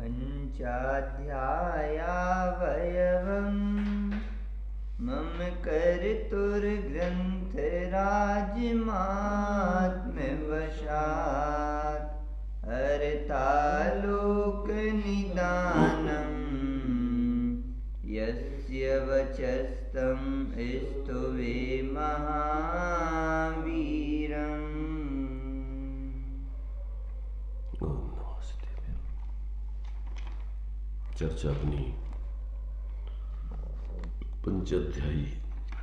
पञ्चाध्यायावयवम् मम कर्तुर्ग्रन्थराजमात्म्यवशात् हरतालोकनिदानम् यस्य वचस्तं स्तुवे महावीरम्। चर्चा अपनी पंचाध्यायी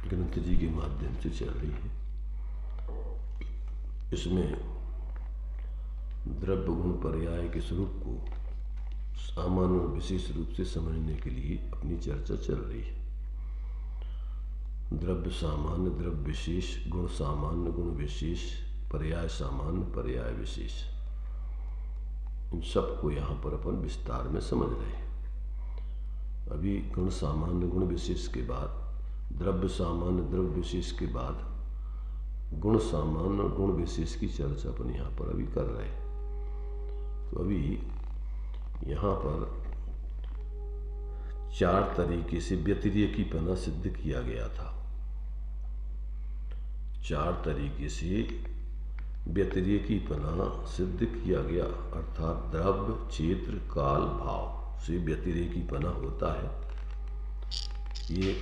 ग्रंथ जी के माध्यम से चल रही है। इसमें द्रव्य गुण पर्याय के स्वरूप को सामान्य और विशेष रूप से समझने के लिए अपनी चर्चा चल रही है। द्रव्य सामान्य, द्रव्य विशेष, गुण सामान्य, गुण विशेष, पर्याय सामान्य, पर्याय विशेष, इन सबको यहाँ पर अपन विस्तार में समझ रहे हैं। अभी गुण सामान्य गुण विशेष के बाद, द्रव्य सामान्य द्रव्य विशेष के बाद गुण सामान्य और गुण विशेष की चर्चा अपन यहाँ पर अभी कर रहे हैं। तो अभी यहाँ पर 4 तरीके से व्यतिरेकीपना सिद्ध किया गया था। 4 तरीके से व्यतिरेकीपना सिद्ध किया गया, अर्थात द्रव्य, क्षेत्र, काल, भाव से व्यतिरेकीपना होता है। ये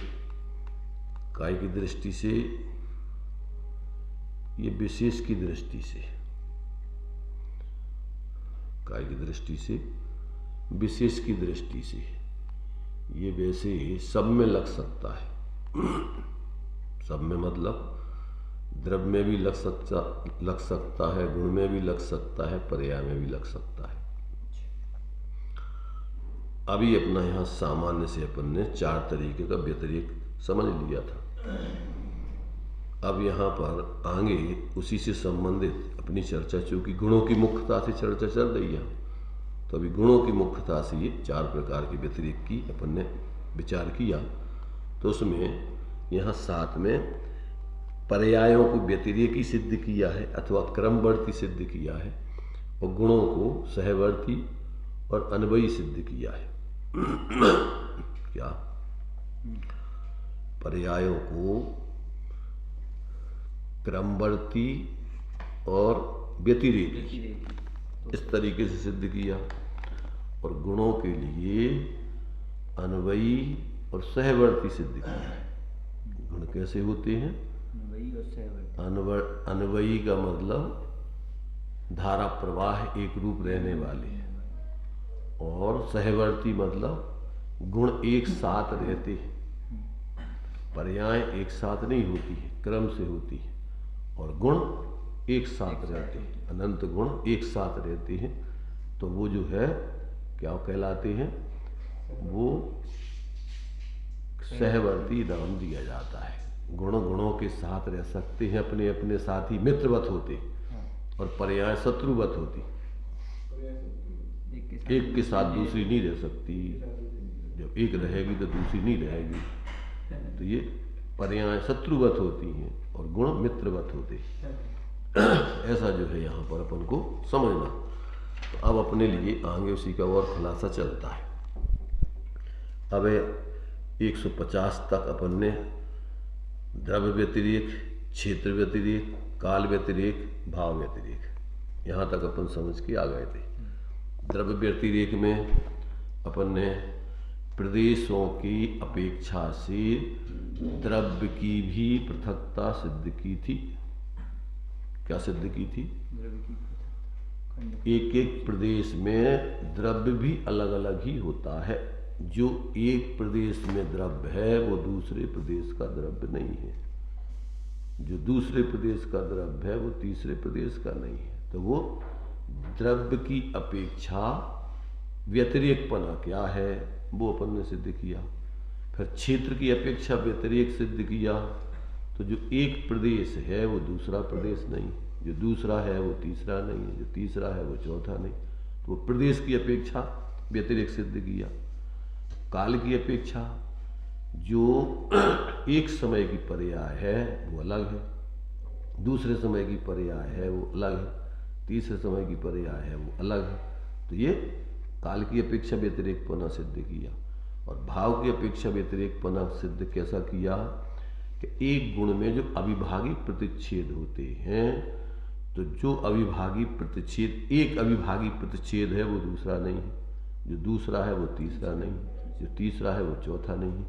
काय की दृष्टि से, ये विशेष की दृष्टि से, काय की दृष्टि से, विशेष की दृष्टि से, ये वैसे सब में लग सकता है। सब में मतलब द्रव्य में भी लग सकता है, गुण में भी लग सकता है, पर्याय में भी लग सकता है। अभी अपना यहाँ सामान्य से अपन ने 4 तरीके का व्यतिरेक समझ लिया था। अब यहाँ पर आगे उसी से संबंधित अपनी चर्चा, चूंकि गुणों की मुख्यता से चर्चा चल रही है, तो अभी गुणों की मुख्यता से ये 4 प्रकार के व्यतिरेक की अपन ने विचार किया। तो उसमें यहाँ साथ में पर्यायों को व्यतिरेकी सिद्ध किया है अथवा क्रमवर्ती सिद्ध किया है, और गुणों को सहवर्ती और अन्वयी सिद्ध किया है। क्या? पर्यायों को क्रमवर्ती और व्यतिरेकी इस तरीके से सिद्ध किया, और गुणों के लिए अन्वयी और सहवर्ती सिद्ध किया। गुण कैसे होते हैं? अन्वयी का मतलब धारा प्रवाह एक रूप रहने वाले हैं, और सहवर्ती मतलब गुण एक साथ रहते हैं। पर्याय एक साथ नहीं होती है, क्रम से होती है, और गुण एक साथ रहते हैं, अनंत गुण एक साथ रहते हैं। तो वो जो है क्या कहलाते हैं? वो सहवर्ती नाम दिया जाता है। गुण गुणों के साथ रह सकते हैं, अपने अपने साथ ही मित्रवत होते, और पर्याय शत्रुवत होती, एक के साथ दूसरी नहीं रह सकती। जब एक रहेगी तो दूसरी नहीं रहेगी, तो ये पर्याय शत्रुवत होती हैं और गुण मित्रवत होते। ऐसा जो है यहाँ पर अपन को समझना। तो अब अपने लिए आगे उसी का और खुलासा चलता है। अब 150 तक अपन ने द्रव्य व्यतिरेक, क्षेत्र व्यतिरेक, काल व्यतिरेक, भाव व्यतिरेक, यहाँ तक अपन समझ के आ गए थे। द्रव्य व्यतिरेक में अपन ने प्रदेशों की अपेक्षा से द्रव्य की भी पृथकता सिद्ध की थी। क्या सिद्ध की थी? एक एक प्रदेश में द्रव्य भी अलग अलग ही होता है। जो एक प्रदेश में द्रव्य है वो दूसरे प्रदेश का द्रव्य नहीं है, जो दूसरे प्रदेश का द्रव्य है वो तीसरे प्रदेश का नहीं है। तो वो द्रव्य की अपेक्षा व्यतिरेकपना क्या है वो अपन ने सिद्ध किया। फिर क्षेत्र की अपेक्षा व्यतिरेक सिद्ध किया। तो जो एक प्रदेश है वो दूसरा प्रदेश नहीं, जो दूसरा है वो तीसरा नहीं है, जो तीसरा है वो चौथा नहीं। तो वो प्रदेश की अपेक्षा व्यतिरेक सिद्ध किया। काल की अपेक्षा जो एक समय की पर्याय है वो अलग है, दूसरे समय की पर्याय है वो अलग है, तीसरे समय की पर्याय है वो अलग है। तो ये काल की अपेक्षा व्यतिरेकपना सिद्ध किया, और भाव की अपेक्षा व्यतिरेकपना सिद्ध कैसा किया कि एक गुण में जो अविभागी प्रतिच्छेद होते हैं, तो जो अविभागी प्रतिच्छेद, एक अविभागी प्रतिच्छेद है वो दूसरा नहीं है, जो दूसरा है वो तीसरा नहीं है, जो तीसरा है वो चौथा नहीं है,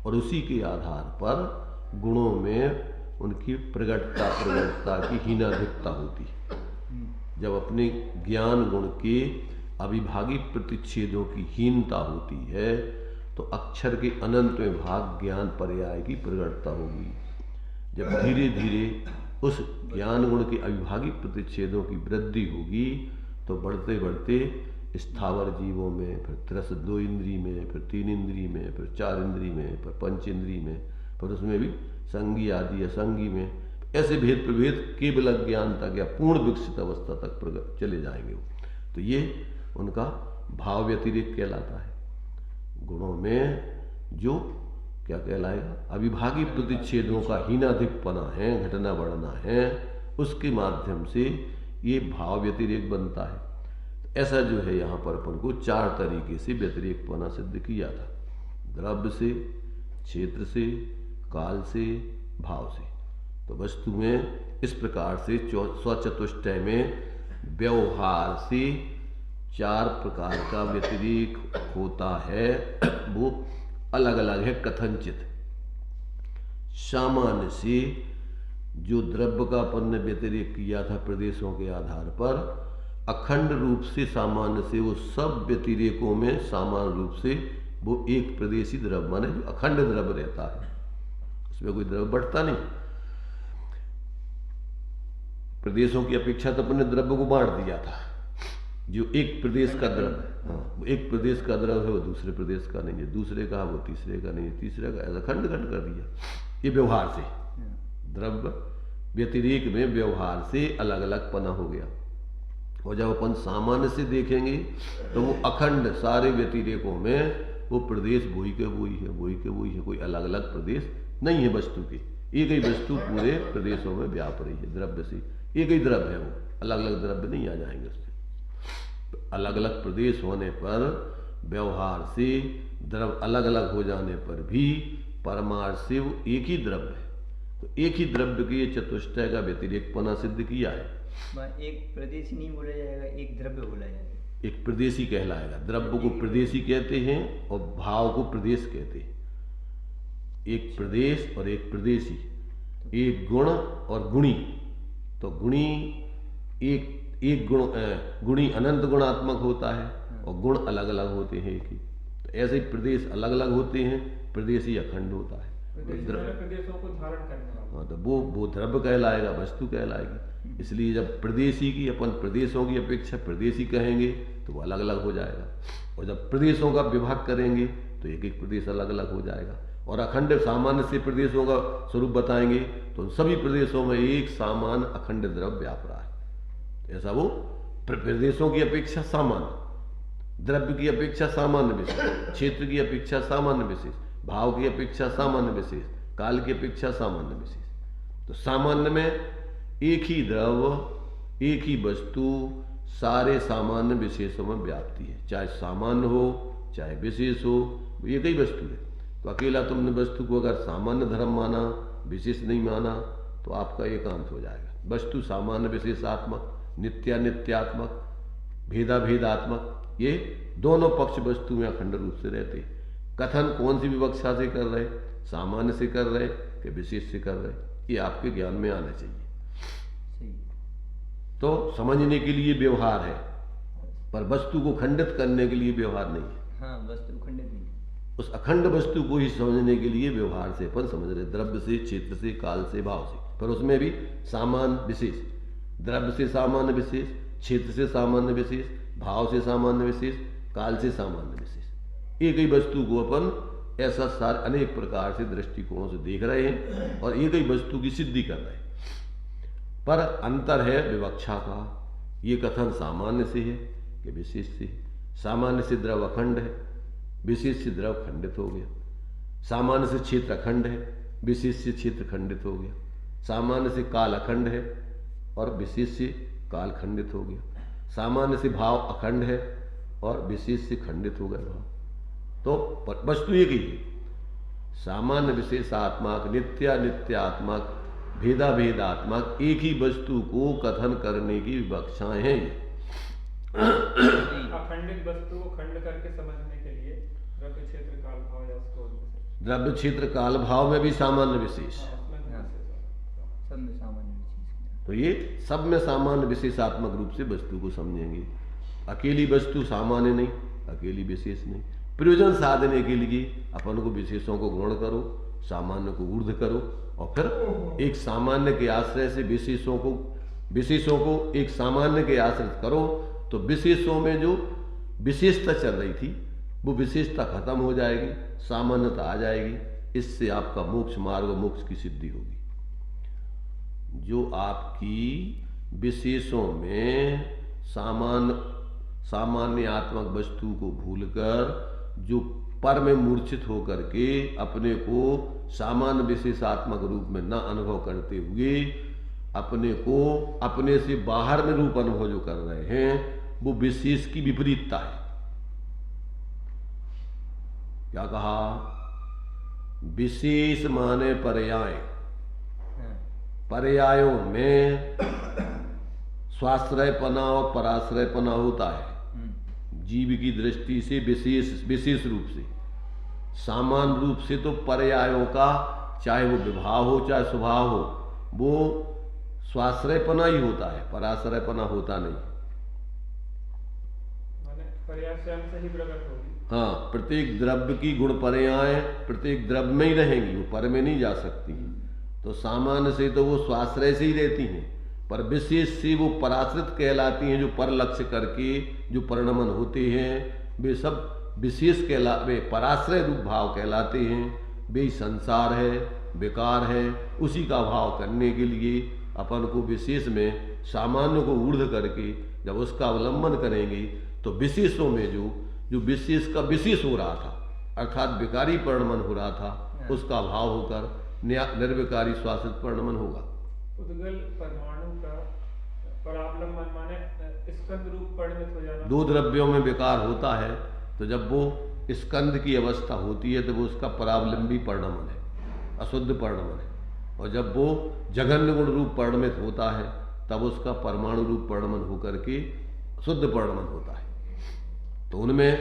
और उसी के आधार पर गुणों में उनकी प्रगटता की हीनाधिकता होती है। जब अपने ज्ञान गुण के अविभागी प्रतिच्छेदों की हीनता होती है तो अक्षर के अनंत में भाग ज्ञान पर्याय की प्रगटता होगी। जब धीरे धीरे उस ज्ञान गुण के अविभागी प्रतिच्छेदों की वृद्धि होगी तो बढ़ते बढ़ते स्थावर जीवों में, फिर त्रस 2 इंद्री में, फिर 3 इंद्री में, फिर 4 इंद्री में, फिर 5 इंद्री में, फिर उसमें भी संगी आदि असंगी में, ऐसे भेद प्रभेद केवल ज्ञान तक या पूर्ण विकसित अवस्था तक चले जाएंगे वो। तो ये उनका भाव व्यतिरेक कहलाता है। गुणों में जो क्या कहलाएगा, अविभागी प्रतिच्छेदों का हीनाधिकपना है, घटना बढ़ना है, उसके माध्यम से ये भाव व्यतिरेक बनता है। ऐसा जो है यहाँ पर अपन को 4 तरीके से व्यतिरेकपना सिद्ध किया था, द्रव्य से, क्षेत्र से, काल से, भाव से। तो वस्तु में इस प्रकार से स्वचतुष्टय में व्यवहार से 4 प्रकार का व्यतिरेक होता है, वो अलग अलग है कथनचित। सामान्य से जो द्रव्य का अपन ने व्यतिरेक किया था प्रदेशों के आधार पर, अखंड रूप से सामान्य से वो सब व्यतिरेकों में सामान्य रूप से वो एक प्रदेशी द्रव्य माने जो अखंड द्रव्य रहता है, उसमें कोई द्रव्य बढ़ता नहीं। प्रदेशों की अपेक्षा तो अपन ने द्रव्य को बांट दिया था। जो एक प्रदेश का द्रव्य, हाँ, एक प्रदेश का द्रव्य है वो दूसरे प्रदेश का नहीं है, दूसरे का वो तीसरे का नहीं है, तीसरे का, ऐसा खंड खंड कर दिया। ये व्यवहार से द्रव्य व्यतिरेक में व्यवहार से अलग अलग पना हो गया। और जब अपन सामान्य से देखेंगे तो वो अखंड सारे व्यतिरेकों में वो प्रदेश वही के वही है, वही के वही है, कोई अलग अलग प्रदेश नहीं है वस्तु के। एक ही वस्तु पूरे प्रदेशों में व्याप रही है द्रव्य से, एक ही द्रव्य है वो, अलग अलग द्रव्य नहीं आ जाएंगे उसमें। अलग अलग प्रदेश होने पर व्यवहार से द्रव्य अलग अलग हो जाने पर भी परमार्थ से वो एक ही द्रव्य है। तो एक ही द्रव्य के चतुष्टय का व्यतिरेकपना सिद्ध किया है। एक प्रदेशी नहीं बोला जाएगा, एक द्रव्य बोला जाएगा, एक प्रदेशी कहलाएगा। द्रव्य को प्रदेशी कहते हैं और भाव को प्रदेश कहते हैं। एक प्रदेश और एक प्रदेशी, एक गुण और गुणी। तो गुणी एक गुण, गुणी अनंत गुणात्मक होता है और गुण अलग अलग होते हैं एक ही। तो ऐसे ही प्रदेश अलग अलग होते हैं, प्रदेशी अखंड होता है। प्रदेशों को धारण करने वाला, हाँ, तो वो द्रव्य कहलाएगा, वस्तु कहलाएगी। इसलिए जब प्रदेशी की अपन प्रदेशों की अपेक्षा प्रदेशी कहेंगे तो वो अलग अलग हो जाएगा, और जब प्रदेशों का विभाग करेंगे तो एक एक प्रदेश अलग अलग हो जाएगा। और अखंड सामान्य से प्रदेशों का स्वरूप बताएंगे तो सभी प्रदेशों में एक समान अखंड द्रव्य व्याप रहा है। ऐसा वो प्रदेशों की अपेक्षा सामान्य, द्रव्य की अपेक्षा सामान्य विशेष, क्षेत्र की अपेक्षा सामान्य विशेष, भाव की अपेक्षा सामान्य विशेष, काल की अपेक्षा सामान्य विशेष। तो सामान्य में एक ही द्रव्य, एक ही वस्तु सारे सामान्य विशेषों में व्याप्ति है, चाहे सामान्य हो चाहे विशेष हो, एक ही वस्तु है। तो अकेला तुमने वस्तु को अगर सामान्य धर्म माना, विशेष नहीं माना, तो आपका एकांत हो जाएगा। वस्तु सामान्य विशेषात्मक, नित्यात्मक, भेदाभेदात्मक, ये दोनों पक्ष वस्तु में अखंड रूप से रहते। कथन कौन सी विवक्षा से कर रहे, सामान्य से कर रहे कि विशेष से कर रहे, ये आपके ज्ञान में आना चाहिए। तो समझने के लिए व्यवहार है, पर वस्तु को खंडित करने के लिए व्यवहार नहीं है। हाँ, वस्तु खंडित नहीं, उस अखंड वस्तु को ही समझने के लिए व्यवहार से अपन समझ रहे, द्रव्य से, क्षेत्र से, काल से, भाव से। पर उसमें भी सामान्य विशेष, द्रव्य से सामान्य विशेष, क्षेत्र से सामान्य विशेष, भाव से सामान्य विशेष, काल से सामान्य विशेष। एक ही वस्तु को अपन ऐसा सारे अनेक प्रकार से दृष्टिकोणों से देख रहे हैं और एक ही वस्तु की सिद्धि कर रहे हैं। पर अंतर है विवक्षा का। ये कथन सामान्य से है कि विशेष से है। सामान्य से द्रव्य अखंड है, विशेष से द्रव्य खंडित हो गया। सामान्य से क्षेत्र अखंड है, विशेष से क्षेत्र खंडित हो गया। सामान्य से काल अखंड है और विशेष से काल खंडित हो गया। सामान्य से भाव अखंड है और विशेष से खंडित हो गए भाव। तो वस्तु एक ही है, सामान्य विशेषात्मक, नित्यात्मक, भेदात्मक, एक ही वस्तु को कथन करने की विवक्षाएं हैं ये। अखंडित वस्तु को खंड करके समझने के लिए द्रव्य क्षेत्र काल भाव या इसको द्रव्य क्षेत्र काल भाव में भी सामान्य विशेष, सब में सामान्य विशेष। तो ये सब में सामान्य विशेषात्मक रूप से वस्तु को समझेंगे। अकेली वस्तु सामान्य नहीं, अकेली विशेष नहीं। प्रयोजन साधने के लिए अपन को विशेषों को ग्रहण करो, सामान्य को ऊर्ध्व करो, और फिर एक सामान्य के आश्रय से विशेषों को एक सामान्य के आश्रित करो, तो विशेषों में जो विशेषता चल रही थी वो विशेषता खत्म हो जाएगी, सामान्यता आ जाएगी। इससे आपका मोक्ष मार्ग, मोक्ष की सिद्धि होगी। जो आपकी विशेषों में सामान्यात्मक वस्तु को भूलकर जो पर में मूर्छित होकर के अपने को सामान्य विशेषात्मक रूप में न अनुभव करते हुए अपने को अपने से बाहर में रूप अनुभव जो कर रहे हैं, वो विशेष की विपरीतता है। क्या कहा? विशेष माने पर्याय, पर्यायों में स्वाश्रयपना और पराश्रयपना होता है। जीव की दृष्टि से विशेष रूप से, सामान्य रूप से तो पर्यायों का चाहे वो विभाव हो चाहे स्वभाव हो, वो स्वाश्रयपना ही होता है, पराश्रयपना होता नहीं। पर्याय स्वयं से ही प्रकट होगी। हाँ, प्रत्येक द्रव्य की गुण पर्याय प्रत्येक द्रव्य में ही रहेंगी, वो पर में नहीं जा सकती। तो सामान्य से तो वो स्वाश्रय से ही रहती हैं, पर विशेष से वो पराश्रित कहलाती हैं। जो पर लक्ष्य करके जो परिणमन होते हैं वे सब विशेष वे पराश्रय रूप भाव कहलाते हैं। वे संसार है, विकार है, उसी का भाव करने के लिए अपन को विशेष में सामान्य को ऊर्ध्व करके जब उसका अवलंबन करेंगे तो विशेषों में जो विशेष का विशेष हो रहा था, अर्थात विकारी परिणमन हो रहा था, उसका भाव होकर निर्विकारी स्वाश्रित परिणमन होगा। उद्गल परमाणु का परावलंबन माने स्कंद रूप परिणत हो जाना। दो द्रव्यों में विकार होता है तो जब वो स्कंद की अवस्था होती है तो वो उसका परावलंबी परिणमन है, अशुद्ध परिणमन है। और जब वो जघन्य गुण रूप परिणमित होता है तब उसका परमाणु रूप परिणमन होकर के शुद्ध परिणमन होता है। तो उनमें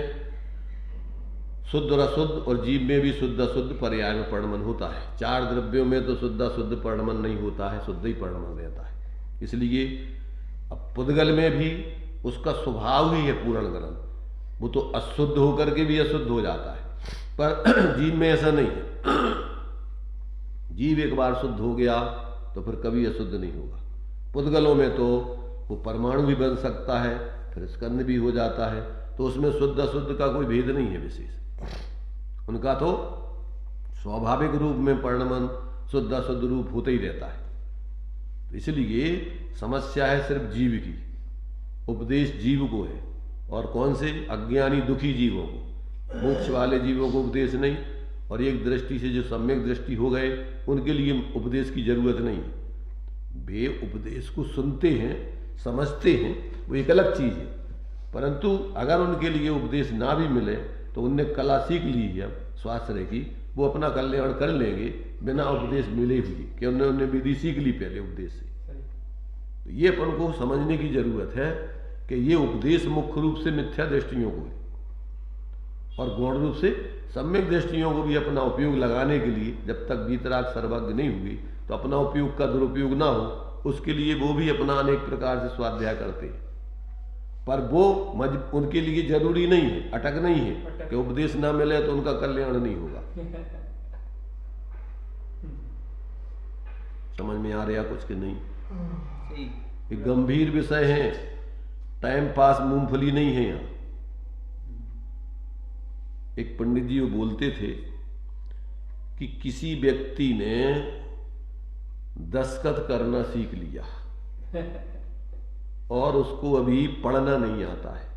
शुद्ध और अशुद्ध, और जीव में भी शुद्ध अशुद्ध पर्याय में परिणमन होता है। चार द्रव्यों में तो शुद्ध अशुद्ध परिणमन नहीं होता है, शुद्ध ही परिणमन रहता है। इसलिए अब पुद्गल में भी उसका स्वभाव ही है पूर्ण ग्रहण, वो तो अशुद्ध होकर के भी अशुद्ध हो जाता है, पर जीव में ऐसा नहीं है। जीव एक बार शुद्ध हो गया तो फिर कभी अशुद्ध नहीं होगा। पुद्गलों में तो वो परमाणु भी बन सकता है, फिर स्कंद भी हो जाता है, तो उसमें शुद्ध अशुद्ध का कोई भेद नहीं है विशेष। उनका तो स्वाभाविक रूप में परिणमन शुद्ध अशुद्ध रूप होता ही रहता है। तो इसलिए समस्या है सिर्फ जीव की, उपदेश जीव को है। और कौन से? अज्ञानी दुखी जीवों को, मोक्ष वाले जीवों को उपदेश नहीं। और एक दृष्टि से जो सम्यक दृष्टि हो गए उनके लिए उपदेश की जरूरत नहीं है। वे उपदेश को सुनते हैं, समझते हैं, वो एक अलग चीज है। परंतु अगर उनके लिए उपदेश ना भी मिले तो उनने कला सीख ली है अब स्वाश्रय की, वो अपना कल्याण कर लेंगे बिना उपदेश मिले हुए, कि उन्होंने विधि सीख ली पहले उपदेश से। तो ये अपन को समझने की जरूरत है कि ये उपदेश मुख्य रूप से मिथ्या दृष्टियों को है, और गौण रूप से सम्यक दृष्टियों को भी अपना उपयोग लगाने के लिए, जब तक वीतराग सर्वज्ञ नहीं हुई तो अपना उपयोग का दुरुपयोग ना हो, उसके लिए वो भी अपना अनेक प्रकार से स्वाध्याय करते हैं। पर वो उनके लिए जरूरी नहीं है, अटक नहीं है कि उपदेश ना मिले तो उनका कल्याण नहीं होगा। समझ में आ रहा कुछ कि नहीं? ये गंभीर विषय है, टाइम पास मूंगफली नहीं है। यहाँ एक पंडित जी वो बोलते थे कि किसी व्यक्ति ने दस्तखत करना सीख लिया और उसको अभी पढ़ना नहीं आता है,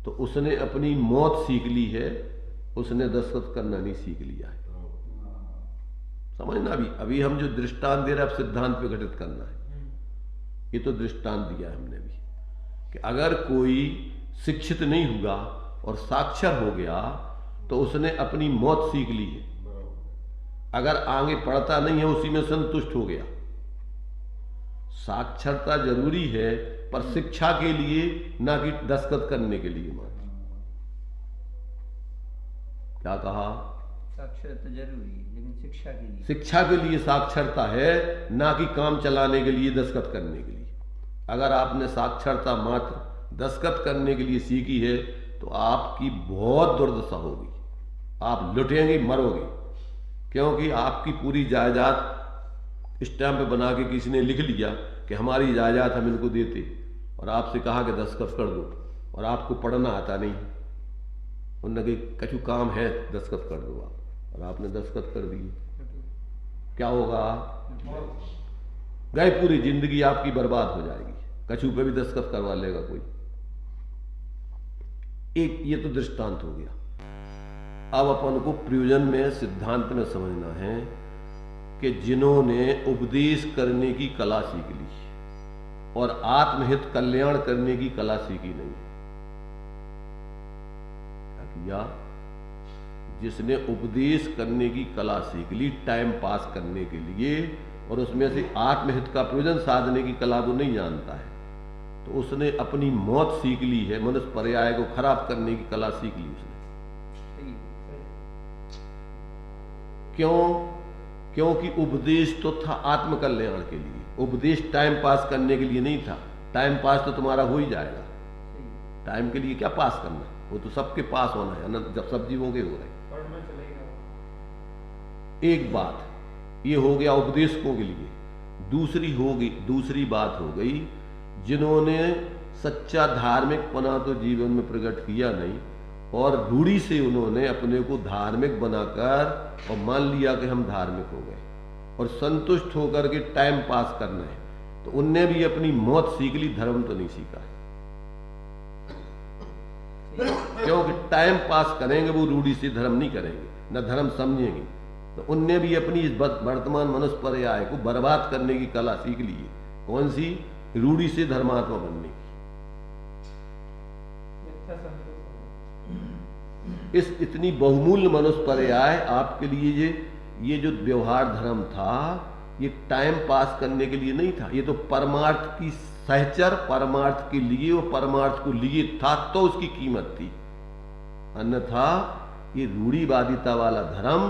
तो उसने अपनी मौत सीख ली है, उसने दस्तखत करना नहीं सीख लिया है। समझना, अभी हम जो दृष्टांत दे रहे हैं अब सिद्धांत पे घटित करना है। ये तो दृष्टांत दिया हमने भी कि अगर कोई शिक्षित नहीं हुआ और साक्षर हो गया तो उसने अपनी मौत सीख ली है। अगर आगे पढ़ता नहीं है उसी में संतुष्ट हो गया। साक्षरता जरूरी है पर शिक्षा के लिए ना कि दस्तखत करने के लिए। मान क्या कहा? साक्षरता जरूरी है लेकिन शिक्षा के लिए। शिक्षा के लिए साक्षरता है ना कि काम चलाने के लिए, दस्तखत करने के लिए। अगर आपने साक्षरता मात्र दस्तखत करने के लिए सीखी है तो आपकी बहुत दुर्दशा होगी, आप लुटेंगे, मरोगे। क्योंकि आपकी पूरी जायदाद स्टैंप बना के किसी ने लिख लिया कि हमारी जायदाद हम इनको देते, और आपसे कहा कि दस्तखत कर दो, और आपको पढ़ना आता नहीं। उन्होंने कहा कछु काम है दस्तखत कर दो आप, और आपने दस्तखत कर दिए, क्या होगा? गए, पूरी जिंदगी आपकी बर्बाद हो जाएगी। कछु पे भी दस्तखत करवा लेगा कोई। एक ये तो दृष्टांत हो गया। अब अपन को प्रयोजन में, सिद्धांत में समझना है कि जिन्होंने उपदेश करने की कला सीख ली और आत्महित कल्याण करने की कला सीखी नहीं, क्या किया? जिसने उपदेश करने की कला सीख ली टाइम पास करने के लिए और उसमें से आत्महित का प्रयोजन साधने की कला को नहीं जानता है, तो उसने अपनी मौत सीख ली है। मनुष्य पर्याय को खराब करने की कला सीख ली उसने। क्यों? क्योंकि उपदेश तो था आत्म कल्याण के लिए, उपदेश टाइम पास करने के लिए नहीं था। टाइम पास तो तुम्हारा हो ही जाएगा। टाइम के लिए क्या पास करना, वो तो सबके पास होना है ना, जब सब जीवों के हो रहे। एक बात ये हो गया उपदेशकों के लिए। दूसरी बात हो गई जिन्होंने सच्चा धार्मिक पना तो जीवन में प्रकट किया नहीं और रूढ़ी से उन्होंने अपने को धार्मिक बनाकर और मान लिया कि हम धार्मिक हो गए और संतुष्ट होकर के टाइम पास करना है, तो उनने भी अपनी मौत सीख ली, धर्म तो नहीं सीखा है। क्योंकि टाइम पास करेंगे वो रूढ़ी से, धर्म नहीं करेंगे, न धर्म समझेंगे। तो उनने भी अपनी इस वर्तमान मनुष्य पर्याय को बर्बाद करने की कला सीख ली है। कौन सी? रूढ़ी से धर्मात्मा बनने की। इस इतनी बहुमूल्य मनुष्य पर्याय आपके लिए ये जो व्यवहार धर्म था, ये टाइम पास करने के लिए नहीं था। ये तो परमार्थ की सहचर, परमार्थ के लिए और परमार्थ को लिए था तो उसकी कीमत थी। अन्यथा ये रूढ़िवादिता वाला धर्म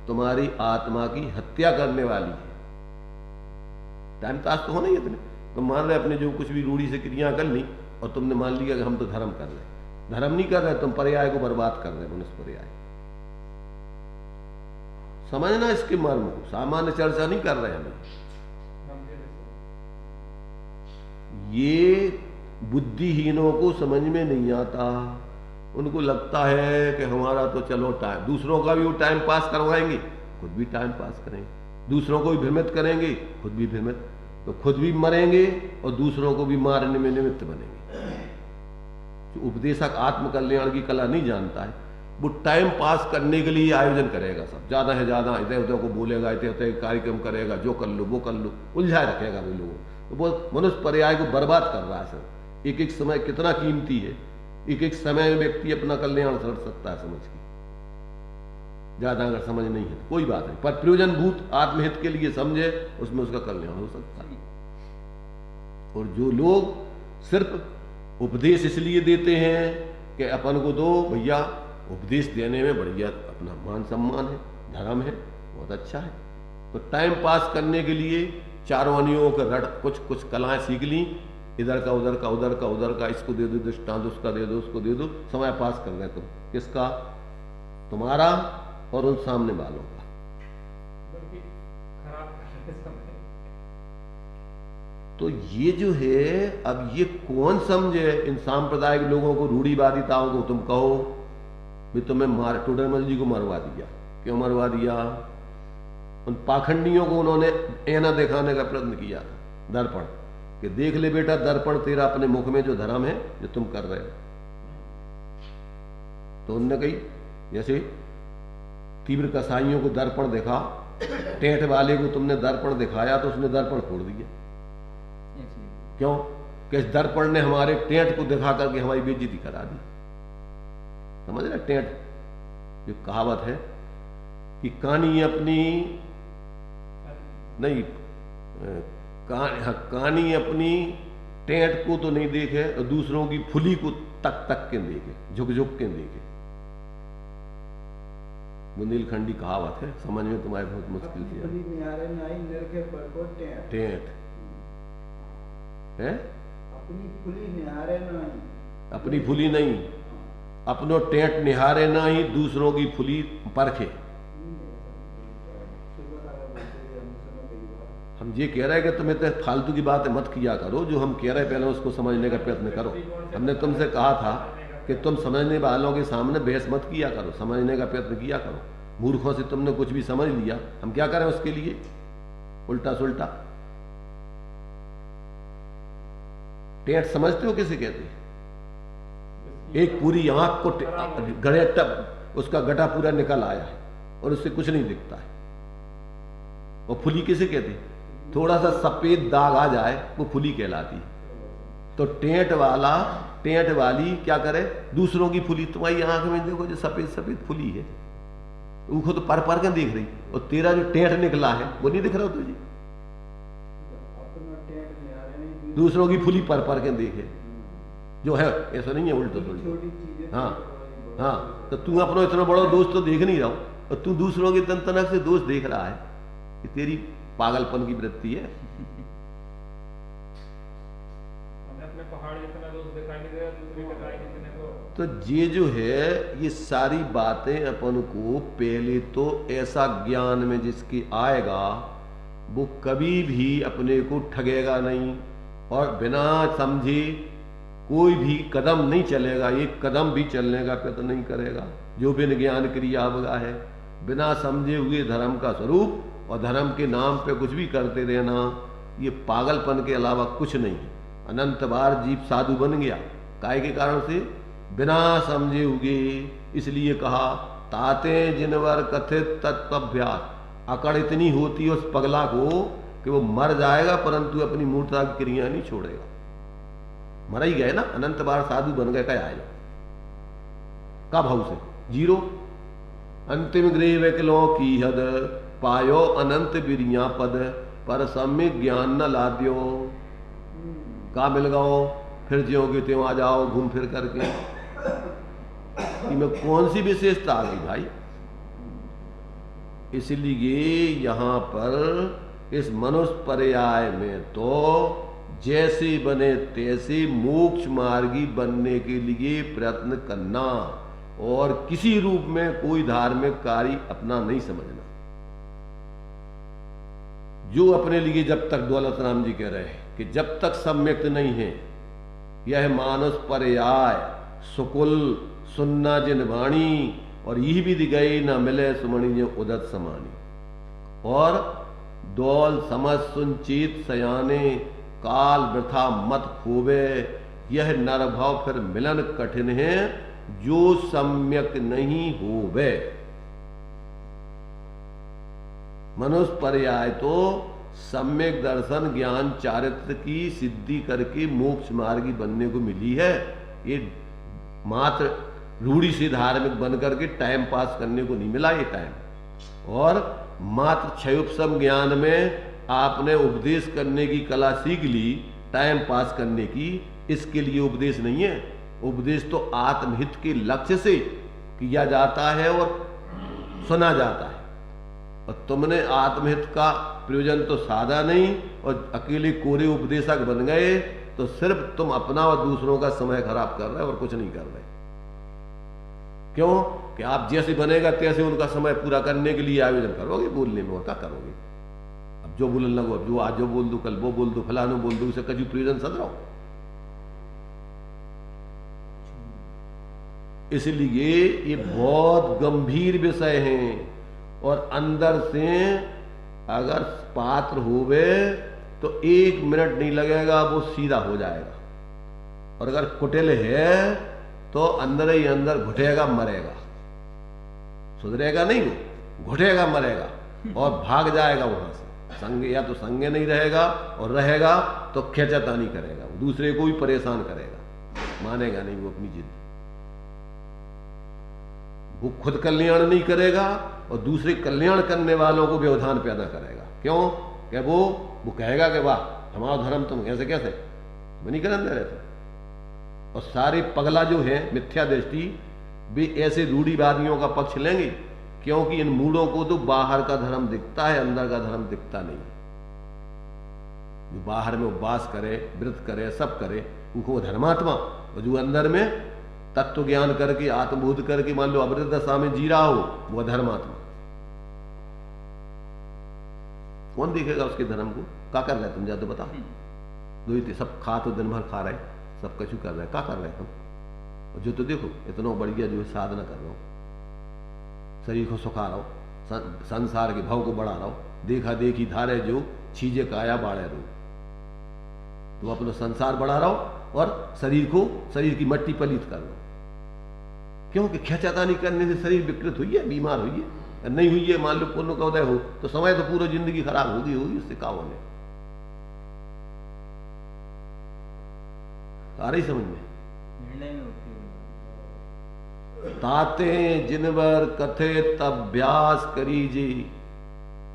तुम्हारी आत्मा की हत्या करने वाली है। टाइम पास तो होना ही है तुम्हें। तुम मान रहे अपने जो कुछ भी रूढ़ी से क्रिया कर ली और तुमने मान लिया कि हम तो धर्म कर रहे हैं। धर्म नहीं कर रहे, तुम पर्याय को बर्बाद कर रहे, मनुष्य पर्याय। समझना इसके मर्म को, सामान्य चर्चा नहीं कर रहे हैं हम। ये बुद्धिहीनों को समझ में नहीं आता। उनको लगता है कि हमारा तो चलो टाइम, दूसरों का भी वो टाइम पास करवाएंगे, खुद भी टाइम पास करेंगे, दूसरों को भी भ्रमित करेंगे, खुद भी भ्रमित, तो खुद भी मरेंगे और दूसरों को भी मारने में निमित्त बनेंगे। जो उपदेशक आत्म कल्याण की कला नहीं जानता है, वो टाइम पास करने के लिए आयोजन करेगा, सब ज्यादा है ज्यादा, इधर उधर को बोलेगा, इधर उधर कार्यक्रम करेगा, जो कर लो वो कर लो, उलझाए रखेगा वे लोगों। तो वो मनुष्य पर्याय को बर्बाद कर रहा है सर। एक एक समय कितना कीमती है, एक एक समय में व्यक्ति अपना कल्याण कर सकता है समझ के। ज्यादा अगर समझ नहीं है तो कोई बात नहीं, पर प्रयोजन भूत आत्महित के लिए समझे, उसमें उसका कल्याण हो सकता है। और जो लोग सिर्फ उपदेश इसलिए देते हैं कि अपन को दो भैया, उपदेश देने में बढ़िया अपना मान सम्मान है, धर्म है, बहुत अच्छा है, तो टाइम पास करने के लिए चारों अनियों का रट कुछ कलाएं सीख ली, इधर का उधर का, उधर का उधर का, इसको दे दो दृष्टांत, उसका दे दो, उसको दे दो, समय पास कर रहे तुम। किसका? तुम्हारा और उन सामने वालों का। तो ये जो है, अब ये कौन समझे इन सांप्रदायिक लोगों को, रूढ़िवादिताओं को? तुम कहो भी तुम्हें टोडरमल जी को मरवा दिया। क्यों मरवा दिया? उन पाखंडियों को उन्होंने ऐना दिखाने का प्रयत्न किया था, दर्पण, कि देख ले बेटा दर्पण तेरा अपने मुख में जो धर्म है जो तुम कर रहे हो। तो उन्होंने कही जैसे तीव्र कसाईयों को दर्पण दिखा, टेंट वाले को तुमने दर्पण दिखाया तो उसने दर्पण फोड़ दिया। क्यों? कि इस दर्पण ने हमारे टेंट को दिखा करके हमारी बेइज्जती करा दी। समझ रहे? टेंट, जो कहावत है कि कानी अपनी नहीं, कानी अपनी टेंट को तो नहीं देखे और दूसरों की फुली को तक तक के देखे, झुक झुक के देखे। बुंदेलखंडी कहावत है, समझ में तुम्हारे बहुत मुश्किल से टेंट है। अपनी फुली नहीं, अपनो टेंट निहारे ना ही दूसरों की फुली परखे। हम ये कह रहे हैं कि तुम्हें तो फालतू की बातें मत किया करो, जो हम कह रहे हैं पहले उसको समझने का प्रयत्न करो। हमने तुमसे कहा था कि तुम समझने वालों के सामने बहस मत किया करो, समझने का प्रयत्न किया करो। मूर्खों से तुमने कुछ भी समझ लिया, हम क्या करें उसके लिए? उल्टा सुल्टा। टेंट समझते हो किसे कहते हैं? एक पूरी आंख को गड़े टप उसका गटा पूरा निकल आया है और उससे कुछ नहीं दिखता है। और फुली किसे कहते हैं? थोड़ा सा सफेद दाग आ जाए वो फुली कहलाती है। तो टेंट वाला, टेंट वाली क्या करे? दूसरों की फुली, तुम्हारी आंख में देखो जो सफेद सफेद फुली है, वो तो पर पर के देख रही, और तेरा जो टेंट निकला है वो नहीं दिख रहा तुझे। दूसरों की फुली पर पर के देखे जो है, ऐसा नहीं है, उल्टा सुल्टा। हाँ हाँ, तो तू अपना इतना बड़ा दोस्त तो देख नहीं रहा हो, और तू दूसरों के तन तनक से दोस्त देख रहा है, कि तेरी पागलपन की वृत्ति है। अपने पहाड़ जितना दोस्त दिखाई नहीं दे, दूसरे दिखाई नहीं देने को। तो ये जो है, ये सारी बातें अपन को पहले तो ऐसा ज्ञान में जिसकी आएगा वो कभी भी अपने को ठगेगा नहीं, और बिना समझे कोई भी कदम नहीं चलेगा, एक कदम भी चलने का प्रयत्न नहीं करेगा। जो बिन ज्ञान क्रिया बगा है, बिना समझे हुए धर्म का स्वरूप और धर्म के नाम पे कुछ भी करते रहना, ये पागलपन के अलावा कुछ नहीं है। अनंत बार जीव साधु बन गया, काय के कारण से? बिना समझे हुए। इसलिए कहा ताते जिनवर कथित तत्वभ्यास, अकड़ इतनी होती है उस पगला को कि वो मर जाएगा परंतु अपनी मूर्खता की क्रिया नहीं छोड़ेगा। मर ही गए ना, अनंत बार साधु बन गए, क्या आएगा? का भाव से? जीरो। अंतिम गृह वैकलों की हद, पायो अनंत बिरिया पद, पर सम्यक ज्ञान न लाद्यो। का मिल गओ, फिर ज्यों के त्यों आ जाओ घूम फिर करके। इनमें कौन सी विशेषता आ गई भाई? इसलिए यहां पर इस मनुष्य पर्याय में तो जैसे बने तैसे मोक्ष मार्गी बनने के लिए प्रयत्न करना, और किसी रूप में कोई धार्मिक कार्य अपना नहीं समझना। जो अपने लिए, जब तक दौलत राम जी कह रहे हैं कि जब तक सम्यक नहीं है यह मानस पर्याय सुकुल सुन्ना जिन वाणी, और यही भी गई न मिले सुमणि जो उदत समानी। और दौल समझ सुनचित सयाने, काल वृथा मत खोवे, यह नरभव फिर मिलन कठिन है जो सम्यक नहीं होवे। मनुष्य पर्याय तो सम्यक दर्शन ज्ञान चारित्र की सिद्धि करके मोक्ष मार्गी बनने को मिली है। ये मात्र रूढ़ी से धार्मिक बन करके टाइम पास करने को नहीं मिला ये टाइम। और मात्र क्षयोपशम ज्ञान में आपने उपदेश करने की कला सीख ली टाइम पास करने की, इसके लिए उपदेश नहीं है। उपदेश तो आत्महित के लक्ष्य से किया जाता है और सुना जाता है। और तुमने आत्महित का प्रयोजन तो साधा नहीं और अकेले कोरे उपदेशक बन गए, तो सिर्फ तुम अपना और दूसरों का समय खराब कर रहे हो और कुछ नहीं कर रहे। क्यों? कि आप जैसे बनेगा तैसे उनका समय पूरा करने के लिए आयोजन करोगे बोलने में, और क्या करोगे? अब जो बोलने लगो, अब जो आज जो बोल दो कल वो बोल दो, फलानो बोल दो, उसे कभी प्रयोजन सद रहो। इसलिए ये बहुत गंभीर विषय हैं, और अंदर से अगर पात्र होवे तो 1 मिनट नहीं लगेगा, वो सीधा हो जाएगा। और अगर कुटिल है तो अंदर ही अंदर घुटेगा मरेगा, सुधरेगा नहीं, वो घुटेगा मरेगा और भाग जाएगा वहां से। संग या तो संग नहीं रहेगा, और रहेगा तो खेचातानी करेगा, वो दूसरे को भी परेशान करेगा, मानेगा नहीं वो अपनी जिद। वो खुद कल्याण नहीं करेगा और दूसरे कल्याण करने वालों को व्यवधान पैदा करेगा। क्यों? कि वो कहेगा कि वाह हमारा धर्म तुम ऐसे कैसे नहीं करने दे रहे थे। और सारे पगला जो है मिथ्या दृष्टि, वे ऐसे रूढ़िवादियों का पक्ष लेंगे, क्योंकि इन मूढ़ों को तो बाहर का धर्म दिखता है, अंदर का धर्म दिखता नहीं। जो बाहर में उपवास करे, व्रत करे, सब करे, उनको वो धर्मात्मा, और जो अंदर में तत्व ज्ञान करके आत्मबोध करके मान लो अमृत दशा में जी रहा हो, वो धर्मात्मा। कौन देखेगा उसके धर्म को? क्या कर रहे तुम? जा तो बताओ। दो सब खा तो दिन भर खा रहे, सब कछु कर रहे, क्या कर रहे तुम? और जो तो देखो इतना बढ़िया जो है साधना कर रहा हो, शरीर को सुखा रहा हो, संसार के भाव को बढ़ा रहा हो, देखा देखी धारे जो चीजें काया बाढ़े रो, तो अपना संसार बढ़ा रहा हो और शरीर की मट्टी पलीत कर रहा हो। क्योंकि खेचातानी करने से शरीर विकृत हुई है, बीमार हुई है, नहीं हुई है मान लो पुण्य का उदय हो तो समय तो पूरा जिंदगी खराब होगी इससे क्या होने। आ रही समझ में? निर्णय में होती है। ताते जिनवर कथे तभ्यास करीजी,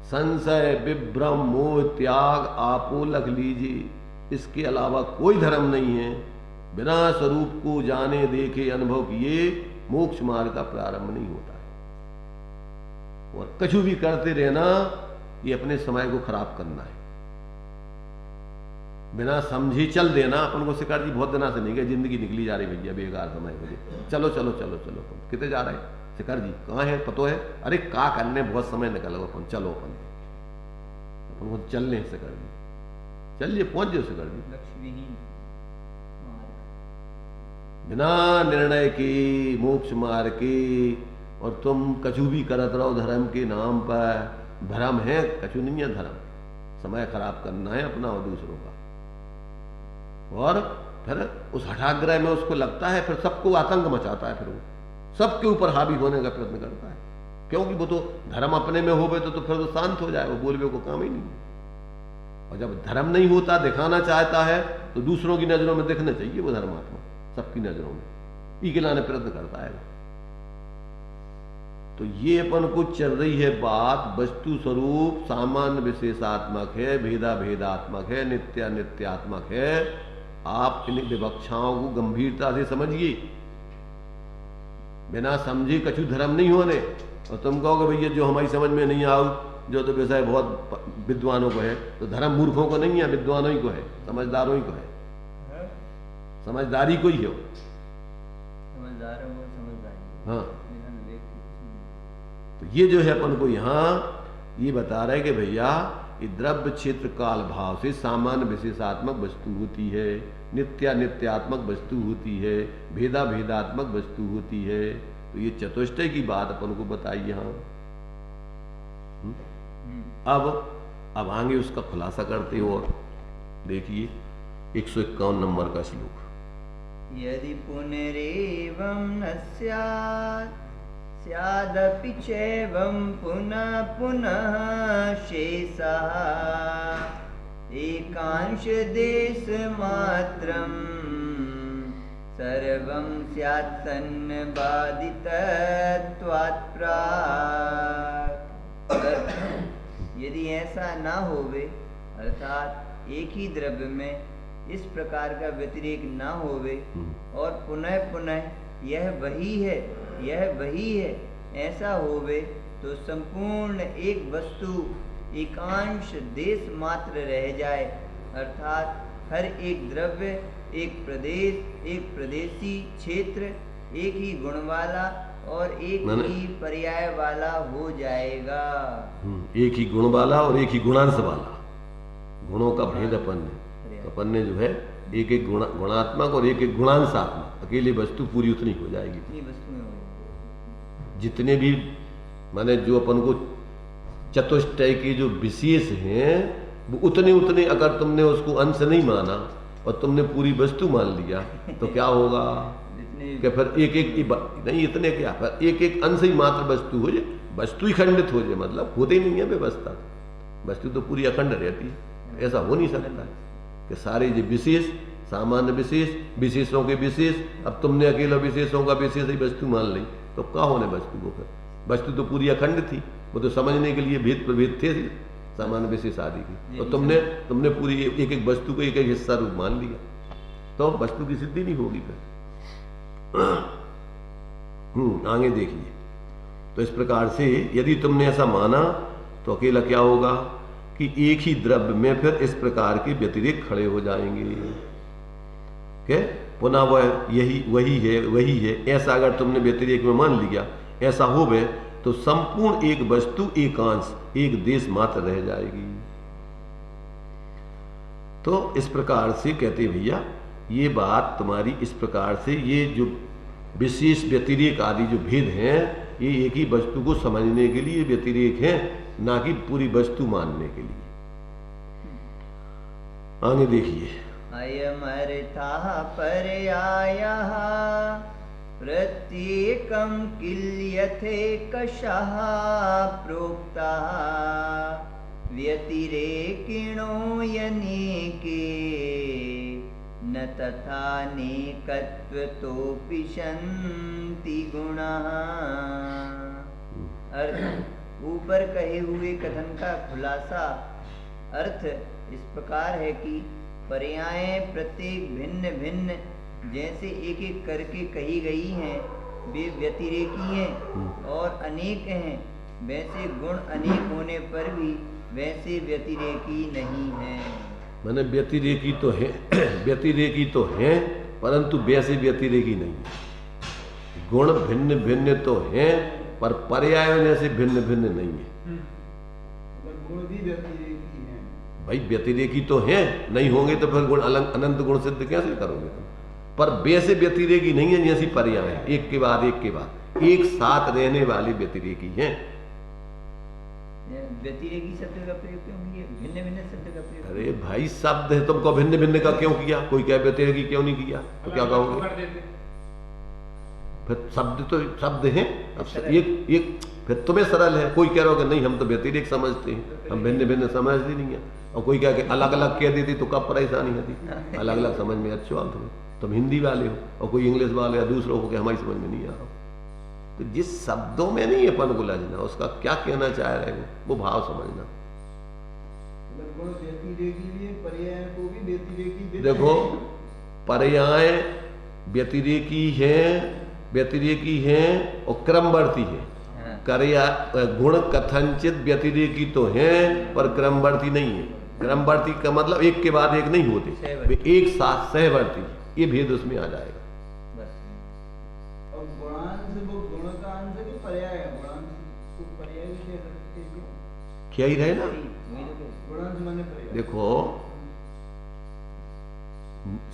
संशय विभ्रम मोह त्याग आपो लख लीजी। इसके अलावा कोई धर्म नहीं है। बिना स्वरूप को जाने देखे अनुभव किए मोक्ष मार्ग का प्रारंभ नहीं होता है। और कछु भी करते रहना ये अपने समय को खराब करना है। बिना समझे चल देना। अपन को शिकार जी बहुत दिना से नहीं गए, जिंदगी निकली जा रही भैया बेकार समय मुझे, चलो चलो चलो चलो अपन कितने जा रहे हैं शिकार जी, कहाँ है पतो है? अरे का करने बहुत समय निकल गया, अपन चलो अपन को चलने शिकार जी, चलिए पहुंच जाओ शिकार जी। लक्ष्य विहीन बिना निर्णय की मोक्ष मार्ग की, और तुम कछु भी करत रहो धर्म के नाम पर। धर्म है कछु नहीं है धर्म, समय खराब करना है अपना और दूसरों का। और फिर उस हठाग्रह में उसको लगता है, फिर सबको आतंक मचाता है, फिर वो सबके ऊपर हावी होने का प्रयत्न करता है। क्योंकि वो तो धर्म अपने में होवे तो फिर तो शांत हो जाए, वो बोलवे को काम ही नहीं है। और जब धर्म नहीं होता, दिखाना चाहता है, तो दूसरों की नजरों में दिखना चाहिए वो धर्मात्मा, सबकी नजरों में इकलाने प्रयत्न करता है। तो ये अपन को चल रही है बात, वस्तु स्वरूप सामान्य विशेषात्मक है, भेदा भेदात्मक है, नित्य नित्यात्मक है। आप इन विवक्षाओं को गंभीरता से समझिए। बिना समझे कछु धर्म नहीं होने। और तुम कहोगे भैया जो हमारी समझ में नहीं आओ, जो तो विषय बहुत विद्वानों को है, तो धर्म मूर्खों को नहीं है, विद्वानों ही को है, समझदारों ही को है। समझदारी को ही हो, समझदार हो समझदारी। हाँ। तो ये जो है अपन को यहाँ ये बता रहे कि भैया ये द्रव्य क्षेत्र काल भाव से सामान्य विशेषात्मक वस्तु होती है, नित्या नित्यात्मक वस्तु होती है, भेदा भेदात्मक वस्तु होती है। तो ये चतुष्टय की बात अपन को बताई यहाँ। अब आगे उसका खुलासा करते हो। और देखिए 151 नंबर का श्लोक। यदि पुनरेवं न स्यादपि चैवं पुनः पुनः शेषः एकांश देश मात्रं सर्वं स्यात् सन्निबाधितत्वात् प्राक्। यदि ऐसा ना होवे, अर्थात एक ही द्रव्य में इस प्रकार का व्यतिरेक ना होवे और पुनः पुनः यह वही है यह वही है ऐसा होवे, तो संपूर्ण एक वस्तु एकांश देश मात्र रह जाए। अर्थात हर एक द्रव्य, एक प्रदेश, एक प्रदेशी क्षेत्र एक ही गुण वाला और एक ही पर्याय वाला हो जाएगा। एक ही गुण वाला और एक ही गुणांश वाला। गुणों का भेद अपन ने, अपन ने जो है एक एक गुणात्मक और एक एक गुणांशात्मक। अकेली वस्तु पूरी उतनी हो जाएगी, जितने भी माने जो अपन को चतुष्टय के जो विशेष हैं वो उतने उतने। अगर तुमने उसको अंश नहीं माना और तुमने पूरी वस्तु मान लिया तो क्या होगा कि फिर एक एक नहीं, इतने क्या, फिर एक एक अंश ही मात्र वस्तु हो जाए, वस्तु ही खंडित हो जाए, मतलब होते ही नहीं है व्यवस्था। वस्तु तो पूरी अखंड रहती है, ऐसा हो नहीं सकता कि सारे जो विशेष, सामान्य विशेष, विशेषों के विशेष, अब तुमने अकेला विशेषों का विशेष ही वस्तु मान ली तो क्या होने वस्तु को? फिर वस्तु तो पूरी अखंड थी, वो तो समझने के लिए भेद प्रभेद थे सामान्य विशेष आदि की, तो तुमने पूरी एक एक वस्तु को एक एक हिस्सा रूप मान लिया, तो वस्तु की सिद्धि नहीं होगी फिर। आगे देखिए, तो इस प्रकार से यदि तुमने ऐसा माना तो अकेला क्या होगा कि एक ही द्रव्य में फिर इस प्रकार के व्यतिरेक खड़े हो जाएंगे। क्या पुनः वही है, ऐसा अगर तुमने व्यतिरेक में मान लिया, ऐसा होवे तो संपूर्ण एक वस्तु एकांश एक देश मात्र रह जाएगी। तो इस प्रकार से कहते भैया ये बात तुम्हारी इस प्रकार से, ये जो विशेष व्यतिरेक आदि जो भेद हैं ये एक ही वस्तु को समझने के लिए व्यतिरेक है, ना कि पूरी वस्तु मानने के लिए। आगे देखिए, अयमर्थः पर्यायः प्रत्येकं किल्यथेकशः प्रोक्तः व्यतिरेकिणो यनेके न तथानेकत्वतोऽपि सन्ति गुणाः। अर्थ, ऊपर कहे हुए कथन का खुलासा अर्थ इस प्रकार है कि पर्यायें प्रत्येक भिन्न भिन्न जैसे एक एक करके कही गई हैं वे व्यतिरेकी हैं और अनेक हैं, वैसे गुण अनेक होने पर भी वैसे व्यतिरेकी नहीं हैं। मैंने व्यतिरेकी तो है व्यतिरेकी तो हैं परंतु वैसे व्यतिरेकी नहीं है। गुण भिन्न भिन्न तो हैं पर पर्याय जैसे भिन्न भिन्न नहीं है। गुण भी व्यतिरेकी हैं भाई, व्यतिरेकी तो हैं, नहीं होंगे तो फिर गुण अनंत गुण सिद्ध कैसे करोगे तुम? पर वैसे व्यतिरेकी नहीं है जैसी पर्याय है, एक के बाद एक साथ रहने वाले व्यतिरेकी हैं। व्यतिरेकी शब्द का प्रयोग क्यों किया? भिन्न भिन्न शब्द का प्रयोग? अरे भाई, शब्द है, तुमको भिन्न भिन्न का क्यों किया? कोई क्या व्यतिरेकी क्यों नहीं किया? तो क्या कहोगे? फिर शब्द तो शब्द है, एक फिर तुम्हें सरल है, कोई कह रहा होगा नहीं हम तो व्यतिरेक समझते हैं, हम भिन्न भिन्न समझते नहीं है, और कोई क्या अलग अलग कह देती तो कब परेशानी होती? अलग अलग समझ में अच्छे हो तुम हिंदी वाले हो और कोई इंग्लिश वाले या दूसरों को हमारी समझ में नहीं आ रहा। तो जिस शब्दों में नहीं अपन को लजना, उसका क्या कहना चाह रहे हो वो भाव समझना। गुण व्यतिरेकी भी है, पर्याय को भी व्यतिरेकी। देखो, पर्याय व्यतिरेकी हैं और क्रमवर्ती है। गुण कथनचित व्यतिरेकी तो हैं पर क्रमवर्ती नहीं है। क्रमवर्ती का मतलब एक के बाद एक नहीं होते, वे एक साथ सहवर्ती, ये भेद उसमें आ जाएगा। और गुणांश वो गुण का अंश है कि पर्याय है? गुणांश को पर्याय भी कह सकते हैं, क्या ही रहे ना, गुणांश माने पर्याय। देखो,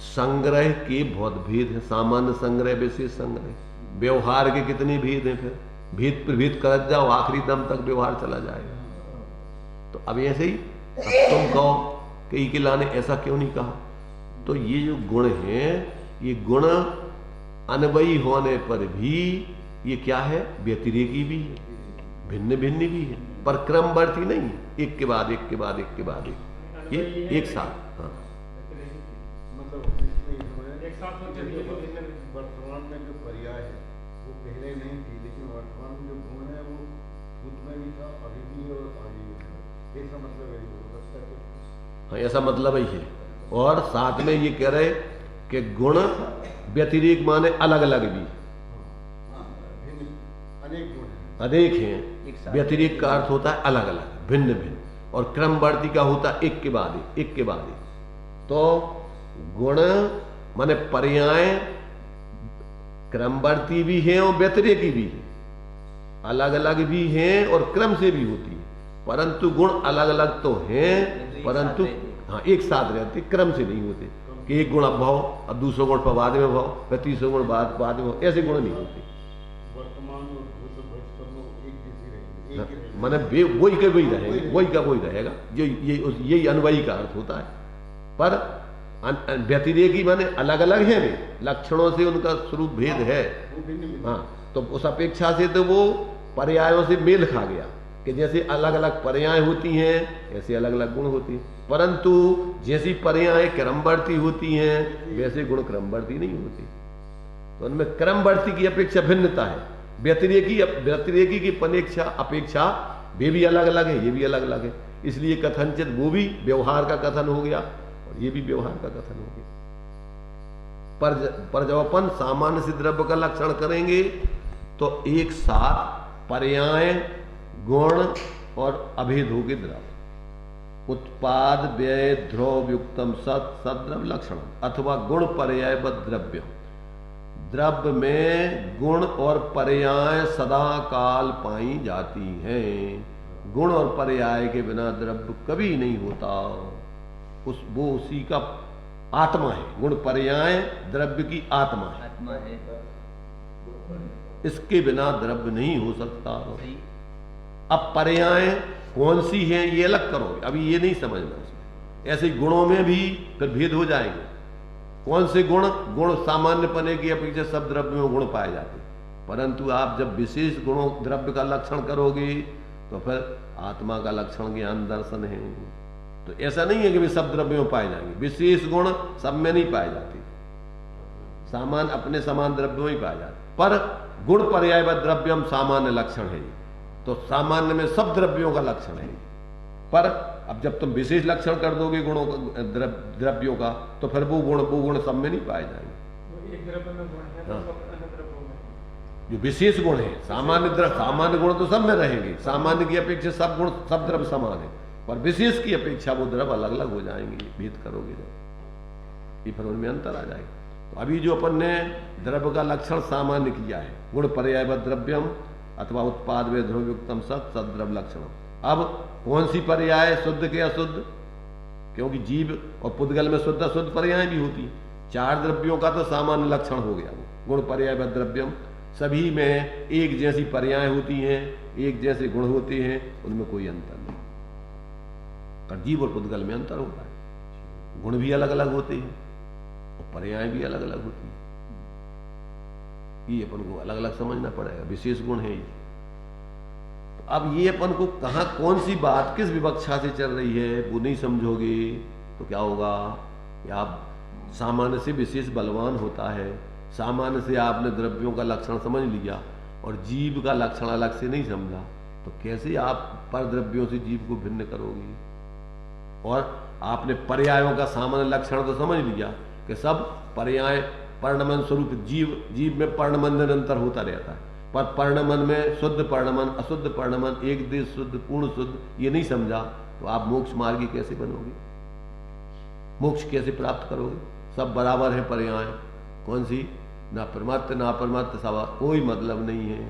संग्रह के बहुत भेद है, सामान्य संग्रह विशेष संग्रह, व्यवहार के कितने भेद हैं, फिर भेद प्रभेद करत जाओ आखिरी दम तक व्यवहार चला जाएगा। तो अब ऐसे ही अब तुम कहो कि के लाने ऐसा क्यों नहीं कहा? तो ये जो गुण हैं, ये गुण अनवयी होने पर भी ये क्या है? व्यतिरेकी भी है, भिन्न भिन्न भी है, पर क्रमवर्ती नहीं है, एक के बाद एक, ये एक साथ। हाँ, वर्तमान में जो पर्याय है वो पहले नहीं थी, लेकिन वर्तमान में जो गुण है वो खुद में भी था, अभी भी और आगे भी था। ऐसा मतलब है? हाँ, ऐसा मतलब ही है। और साथ में ये कह रहे कि गुण व्यतिरेक माने अलग अलग भी, अनेक हैं। व्यतिरेक का अर्थ होता है अलग अलग, भिन्न भिन्न, और क्रमवर्ती का होता है एक के बाद एक। तो गुण माने पर्याय क्रमवर्ती भी हैं और व्यतिरेकी भी है, अलग अलग भी हैं और क्रम से भी होती है, परंतु गुण अलग अलग तो हैं, परंतु हाँ एक साथ रहते, क्रम से नहीं होते कि एक गुण अब भाव और दूसरा गुण पर बाद में भाव, फिर तीसरा गुण बाद में भाव, ऐसे गुण नहीं होते। माने वही का वही रहेगा, वही रहेगा, यही अनवयी का अर्थ होता है। पर व्यतिरेकी माने अलग अलग है, लक्षणों से उनका स्वरूप भेद है। हाँ, तो उस अपेक्षा से तो वो पर्यायों से मेल खा गया, कि जैसे अलग अलग पर्याय होती हैं ऐसे अलग अलग गुण होते हैं, परंतु जैसी पर्याय क्रमवर्ती होती हैं वैसे गुण क्रमवर्ती नहीं होते। तो उनमें क्रमवर्ती की अपेक्षा भिन्नता है, व्यतिरेकी की अपेक्षा वे भी अलग अलग है, ये भी अलग अलग है। इसलिए कथनचित वो भी व्यवहार का कथन हो गया और ये भी व्यवहार का कथन हो गया। पर जब अपन सामान्य से द्रव्य का लक्षण करेंगे तो एक साथ पर्याय गुण और अभेद होगी द्रव्य। उत्पाद व्यय ध्रुव युक्तम सद्रव्य लक्षण अथवा गुण पर्याय द्रव्य। द्रव्य में गुण और पर्याय सदा काल पाई जाती हैं। गुण और पर्याय के बिना द्रव्य कभी नहीं होता। वो उसी का आत्मा है। गुण पर्याय द्रव्य की आत्मा है, इसके बिना द्रव्य नहीं हो सकता। अब पर्याय कौन सी है ये अलग करोगे, अभी ये नहीं समझना। ऐसे गुणों में भी फिर भेद हो जाएंगे। कौन से गुण सामान्य पने की अपेक्षा सब द्रव्य में गुण पाए जाते, परंतु आप जब विशेष गुणों द्रव्य का लक्षण करोगे तो फिर आत्मा का लक्षण ज्ञान दर्शन है। तो ऐसा नहीं है कि वे सब द्रव्यों में पाए जाएंगे, विशेष गुण सब में नहीं पाए जाते, सामान्य अपने समान द्रव्यों में ही पाए जाते। पर गुण पर्याय व द्रव्यम सामान्य लक्षण है, तो सामान्य में सब द्रव्यों का लक्षण है। पर अब जब तुम विशेष लक्षण कर दोगे गुणों का द्रव्यों का, तो फिर वो गुण सब में नहीं पाए जाएंगे। एक द्रव्य में गुण है तो सब अन्य द्रव्यों में जो विशेष गुण है, सामान्य गुण तो सब में रहेंगे, सामान्य की अपेक्षा सब गुण सब द्रव्य समान है, पर विशेष की अपेक्षा वो द्रव्य अलग अलग हो जाएंगे। भेद करोगे जब, ये फिर उनमें अंतर आ जाएगा। तो अभी जो अपन ने द्रव्य का लक्षण सामान्य किया है, गुण पर्याय द्रव्यम अथवा उत्पाद वे ध्रुव युक्तम सद्रव्य लक्षण। अब कौन सी पर्याय, शुद्ध के अशुद्ध, क्योंकि जीव और पुद्गल में शुद्ध अशुद्ध पर्याय भी होती है। चार द्रव्यों का तो सामान्य लक्षण हो गया। गुण पर्याय द्रव्यम, सभी में एक जैसी पर्याय होती हैं, एक जैसे गुण होते हैं, उनमें कोई अंतर नहीं। पर जीव और पुद्गल में अंतर होता है, गुण भी अलग अलग होते हैं और पर्याय भी अलग अलग होती है। ये अपन को अलग अलग समझना पड़ेगा। विशेष गुण है ये। तो अब ये अपन को कहाँ कौन सी बात किस विवक्षा से चल रही है वो नहीं समझोगे तो क्या होगा कि आप सामान्य से विशेष बलवान होता है। सामान्य से आपने द्रव्यों का लक्षण समझ लिया और जीव का लक्षण अलग से नहीं समझा, तो कैसे आप पर द्रव्यों से जीव को भिन्न करोगे। और आपने पर्यायों का सामान्य लक्षण तो समझ लिया कि सब पर्याय पर्णमन स्वरूप जीव में पर्णमन निरंतर होता रहता है, पर पर्णमन में शुद्ध पर्णमन अशुद्ध पर्णमन, एक देश शुद्ध पूर्ण शुद्ध, ये नहीं समझा तो आप मोक्ष मार्गी कैसे बनोगे, मोक्ष कैसे प्राप्त करोगे। सब बराबर है पर्याय, कौन सी ना परमात्म ना परमात्म सवा कोई मतलब नहीं है,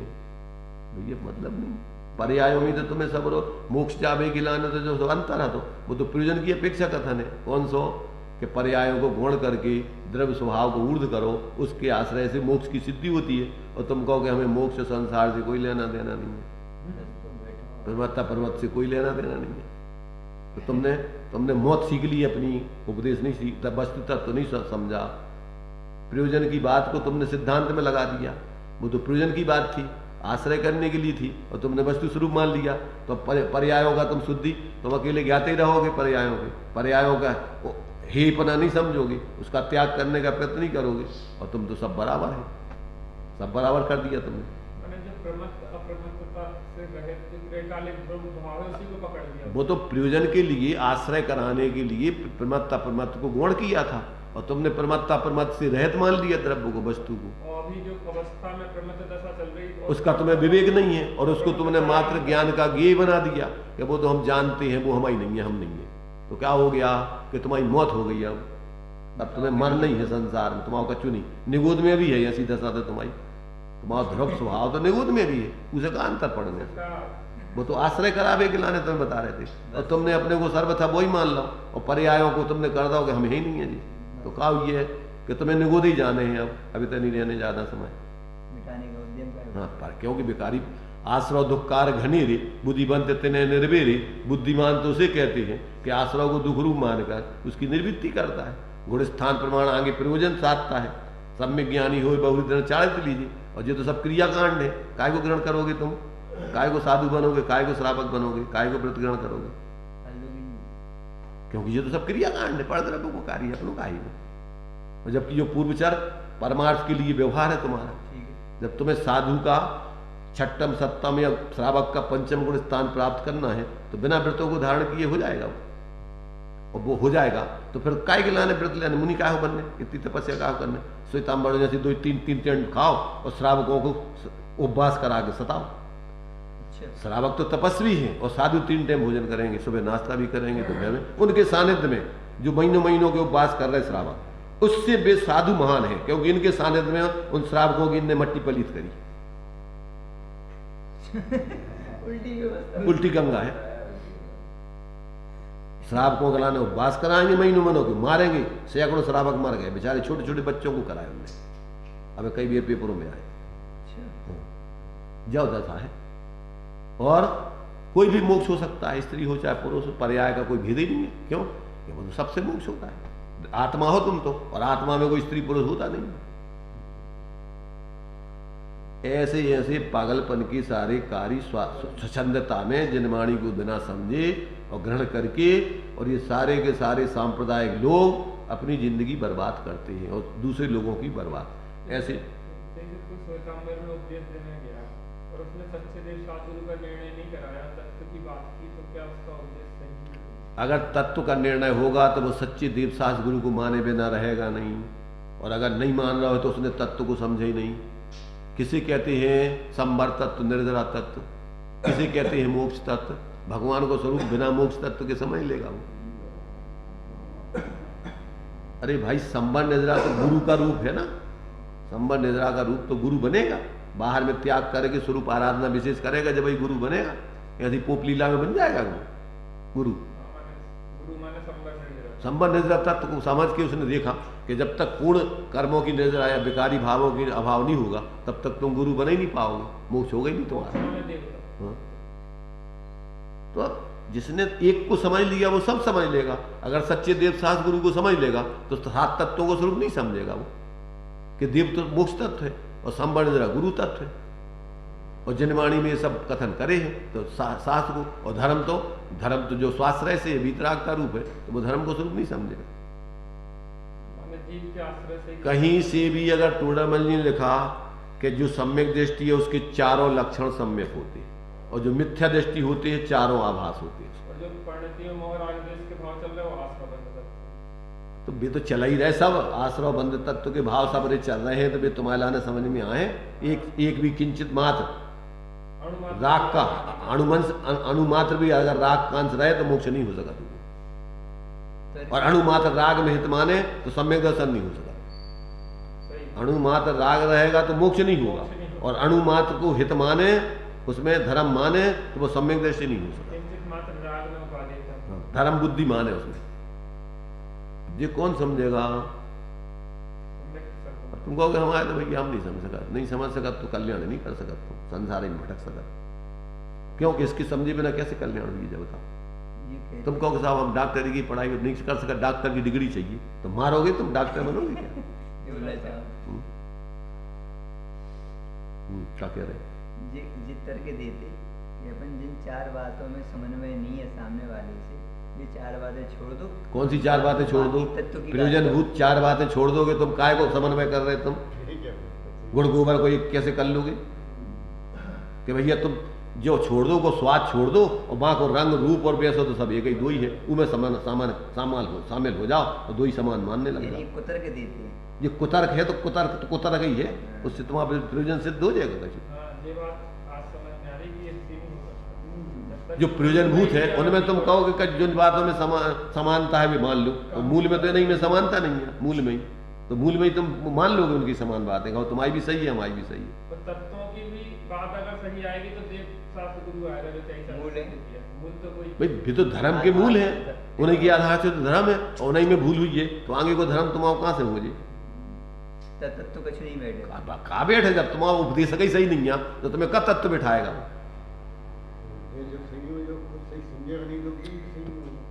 ये मतलब नहीं। पर्यायों में तो तुम्हें सब मोक्ष जावे की लाने तो जो अंतर है, तो वो तो प्रयोजन की अपेक्षा कथन है। कौन सो कि पर्यायों को गुण करके द्रव्य स्वभाव को ऊर्ध्व करो, उसके आश्रय से मोक्ष की सिद्धि होती है। और तुम कहो कि हमें मोक्ष संसार से कोई लेना देना नहीं है, परमात्मा से कोई लेना देना नहीं है। तो तुमने मौत सीख ली, अपनी उपदेश नहीं सीख, वस्तु तत्व नहीं समझा। प्रयोजन की बात को तुमने सिद्धांत में लगा दिया, वो तो प्रयोजन की बात थी, आश्रय करने के लिए थी, और तुमने वस्तु स्वरूप मान लिया। तो पर्यायों का तुम शुद्धि, तुम अकेले ज्ञाते ही रहोगे पर्यायों का हेपना नहीं समझोगे, उसका त्याग करने का प्रयत्न नहीं करोगे, और तुम तो सब बराबर है, सब बराबर कर दिया तुमने। वो तो प्रयोजन के लिए आश्रय कराने के लिए परमात्मा को गुण किया था, और तुमने परमात्मा से रहित मान लिया द्रव्य को, वस्तु को। और अभी जो अवस्था में परमात्मा दशा चल रही है उसका तुम्हें विवेक नहीं है, और उसको तुमने मात्र ज्ञान का ज्ञेय बना दिया कि वो तो हम जानते हैं, वो हमारी नहीं है, हम नहीं है। तो क्या हो गया कि तुम्हारी मौत हो गई। अब तुम्हें मर नहीं है संसार में, तुम्हारा कछु नहीं। निगोद में भी है ऐसी दशा तो तुम्हारा ध्रुव स्वभाव तो निगोद में भी है, उसे का अंतर पड़ने। वो तो आश्रय करावे के लाने तुम्हें बता रहे थे, और तुमने अपने को सर्वथा वो ही मान लो, और पर्यायों को तुमने कर दो कि हम ही नहीं है जी। तो क्या ये है कि तुम्हें निगोद ही जाने हैं, अब अभी तो नहीं रहने ज्यादा समय मिटाने का उद्यम कर। हाँ, पर क्योंकि बेकारी आश्रव दुखकार घनेरे बुद्धिवंत तिन्हे निर्वेरे। बुद्धिमान तो उसे कहते हैं कि आश्रव को दुख रूप मानकर उसकी निर्वृत्ति करता है। गुण स्थान प्रमाण आगे प्रयोजन साधता है। सब में ज्ञानी हो बहुरी चारित लीजिए, और ये तो सब क्रियाकांड है, काय को ग्रहण करोगे तुम। काय को साधु बनोगे, काय को श्रावक बनोगे, काय को व्रत ग्रहण करोगे? क्योंकि ये तो सब क्रियाकांड है, परद्रव्य को कार्य अपनों का ही है। और जबकि जो पूर्वचर परमार्थ के लिए व्यवहार है तुम्हारा, जब तुम्हें साधु का छठम सप्तम या श्रावक का पंचम गुण स्थान प्राप्त करना है तो बिना व्रतों को धारण किए हो जाएगा वो। और वो हो जाएगा तो फिर काय के लाने व्रत लेने, मुनि का हो बनने, इतनी तपस्या का हो करने, श्वेतांबर जैसे 2-3 खाओ और श्रावकों को उपवास करा के सताओ। श्रावक तो तपस्वी हैं और साधु 3 टाइम भोजन करेंगे, सुबह नाश्ता भी करेंगे दोपहर में। उनके सानिध्य में जो महीनों महीनों के उपवास कर रहे श्रावक, उससे वे साधु महान है, क्योंकि इनके सानिध्य में उन श्रावकों की इनने मट्टी पलीत करी। उल्टी गंगा है। श्रावकों के लाने उपवास कराएंगे, महीनों महीनों को मारेंगे। सैकड़ों श्रावक मर गए बेचारे, छोटे छोटे बच्चों को कराए उनने। अब कई बार पेपरों में आए, जो दशा है। और कोई भी मोक्ष हो सकता है, स्त्री हो चाहे पुरुष हो, पर्याय का कोई भेद ही नहीं है। क्यों? वो तो सबसे मोक्ष होता है। आत्मा हो तुम तो, और आत्मा में कोई स्त्री पुरुष होता नहीं। ऐसे ऐसे पागलपन की सारे कार्य स्वच्छंदता में जनवाणी को बिना समझे और ग्रहण करके, और ये सारे के सारे सांप्रदायिक लोग अपनी जिंदगी बर्बाद करते हैं और दूसरे लोगों की बर्बाद। ऐसे और उसने सच्चे देव शास्त्र का निर्णय नहीं कराया, तत्व की बात की, तो क्या उसका उद्देश्य सही है? अगर तत्व का निर्णय होगा तो वो सच्चे देव शास्त्र गुरु को माने बिना रहेगा नहीं। और अगर नहीं मान रहा हो तो उसने तत्व को समझे ही नहीं। किसे कहते हैं संवर तत्व, निर्जरा तत्व, किसे कहते हैं मोक्ष तत्व। भगवान को स्वरूप बिना मोक्ष तत्व के समझ लेगा वो। अरे भाई, संवर निर्जरा तो गुरु का रूप है ना। संवर निर्जरा का रूप तो गुरु बनेगा, बाहर में त्याग करके स्वरूप आराधना विशेष करेगा, जब वही गुरु बनेगा। यदि पोप लीला में बन जाएगा वो गुरु। संवर निर्जरा तत्व को समझ के उसने देखा कि जब तक पूर्ण कर्मों की निर्जरा या विकारी भावों की अभाव नहीं होगा तब तक तुम गुरु बन ही नहीं पाओगे, मोक्ष होगा ही नहीं तुम्हारा। हाँ? तो अब जिसने एक को समझ लिया वो सब समझ लेगा। अगर सच्चे देव शास्त्र गुरु को समझ लेगा तो 7 तत्वों को स्वरूप नहीं समझेगा वो, कि देव तो मोक्ष तत्व है और संवर निर्जरा गुरु तत्व है। और जनवाणी में ये सब कथन करे हैं तो शास्त्र को, और धर्म तो जो स्वाश्रय से वीतरागता रूप है, तो वो धर्म को स्वरूप नहीं समझेगा। कहीं से भी अगर टूर्नामल ने लिखा कि जो सम्यक दृष्टि है उसके चारों लक्षण सम्यक होते हैं, और जो मिथ्या दृष्टि होती है चारों आभास होते हैं। और जो परिणति में मोह राग द्वेष के भाव चल रहे हैं वो आश्रव बंध तत्व, तो वे तो चला ही रहे सब। आश्रव बंध तत्व के भाव सब रे चल रहे हैं, तो वे तुम्हारे लाने समझ में आए। एक भी किंचित मात्र राग का अणुमात्र भी अगर राग कांश रहे तो मोक्ष नहीं हो सका तुमको। और अणुमात्र राग में हित माने तो सम्यक दर्शन नहीं हो सका। अणुमात्र राग रहेगा तो मोक्ष नहीं होगा, और अणुमात्र को हित माने, उसमें धर्म माने, तो वो सम्यक दृष्टि नहीं हो सका। धर्म बुद्धि माने उसमें, ये कौन समझेगा? तुम कहोगे हमारे तो भैया हम नहीं समझ सका तो कल्याण नहीं कर सकत, तुम संसार में भटक सकत। क्योंकि इसकी समझे बिना कैसे कल्याण हुई जब बताओ? तुम कहोगे साहब हम डॉक्टरी की पढ़ाई नहीं कर सकते, डॉक्टर की डिग्री चाहिए, तो मारोगे तुम डॉक्टर बनोगे क्या? क्या कह रहे? जिस तर्क देते कि अपन जिन 4 बातों में समन्वय नहीं है सामने वाले से, ये 4 बातें छोड़ दो। कौन सी 4 बातें छोड़ दो? प्रयोजनभूत 4 बातें छोड़ दोगे तुम, काय को समन्वय कर रहे तुम? गुण गोबर को एक कैसे कर लोगे? कि भैया तुम जो छोड़ दो को स्वाद छोड़ दो, और वहां को रंग रूप और पैसो तो सब एक ही दो ही है, उनमें शामिल हो जाओ और 2 ही समान मानने लग जाओ। कुतर्क देते हैं, ये कुतर्क है तो कुतर्क ही है, उससे तुम्हारा प्रयोजन सिद्ध हो जाएगा। जो प्रयोजनभूत है उनमें तुम कहोगे कि जिन बातों में समानता है वे मान लो, और मूल में तो नहीं, में समानता नहीं है मूल में ही, तो मूल में ही तुम मान लोगे उनकी समान बातें, कहो तुम्हारी भी सही है हमारी भी सही है। तो तत्वों की भी बात अगर सही आएगी तो देव शास्त्र गुरु आएगा, जो चाहिए मूल है। मूल तो कोई भाई भी तो धर्म के मूल है, उन्हीं के आधार से तो धर्म है, और उन्हीं में भूल हुई है तो आगे को धर्म तुम्हारा कहाँ से हो जी? तत्व कुछ नहीं बैठे, कहाँ बैठे? जब तुम्हारा उपदेशक ही सही नहीं है तो तुम्हें कब तत्व बैठाएगा?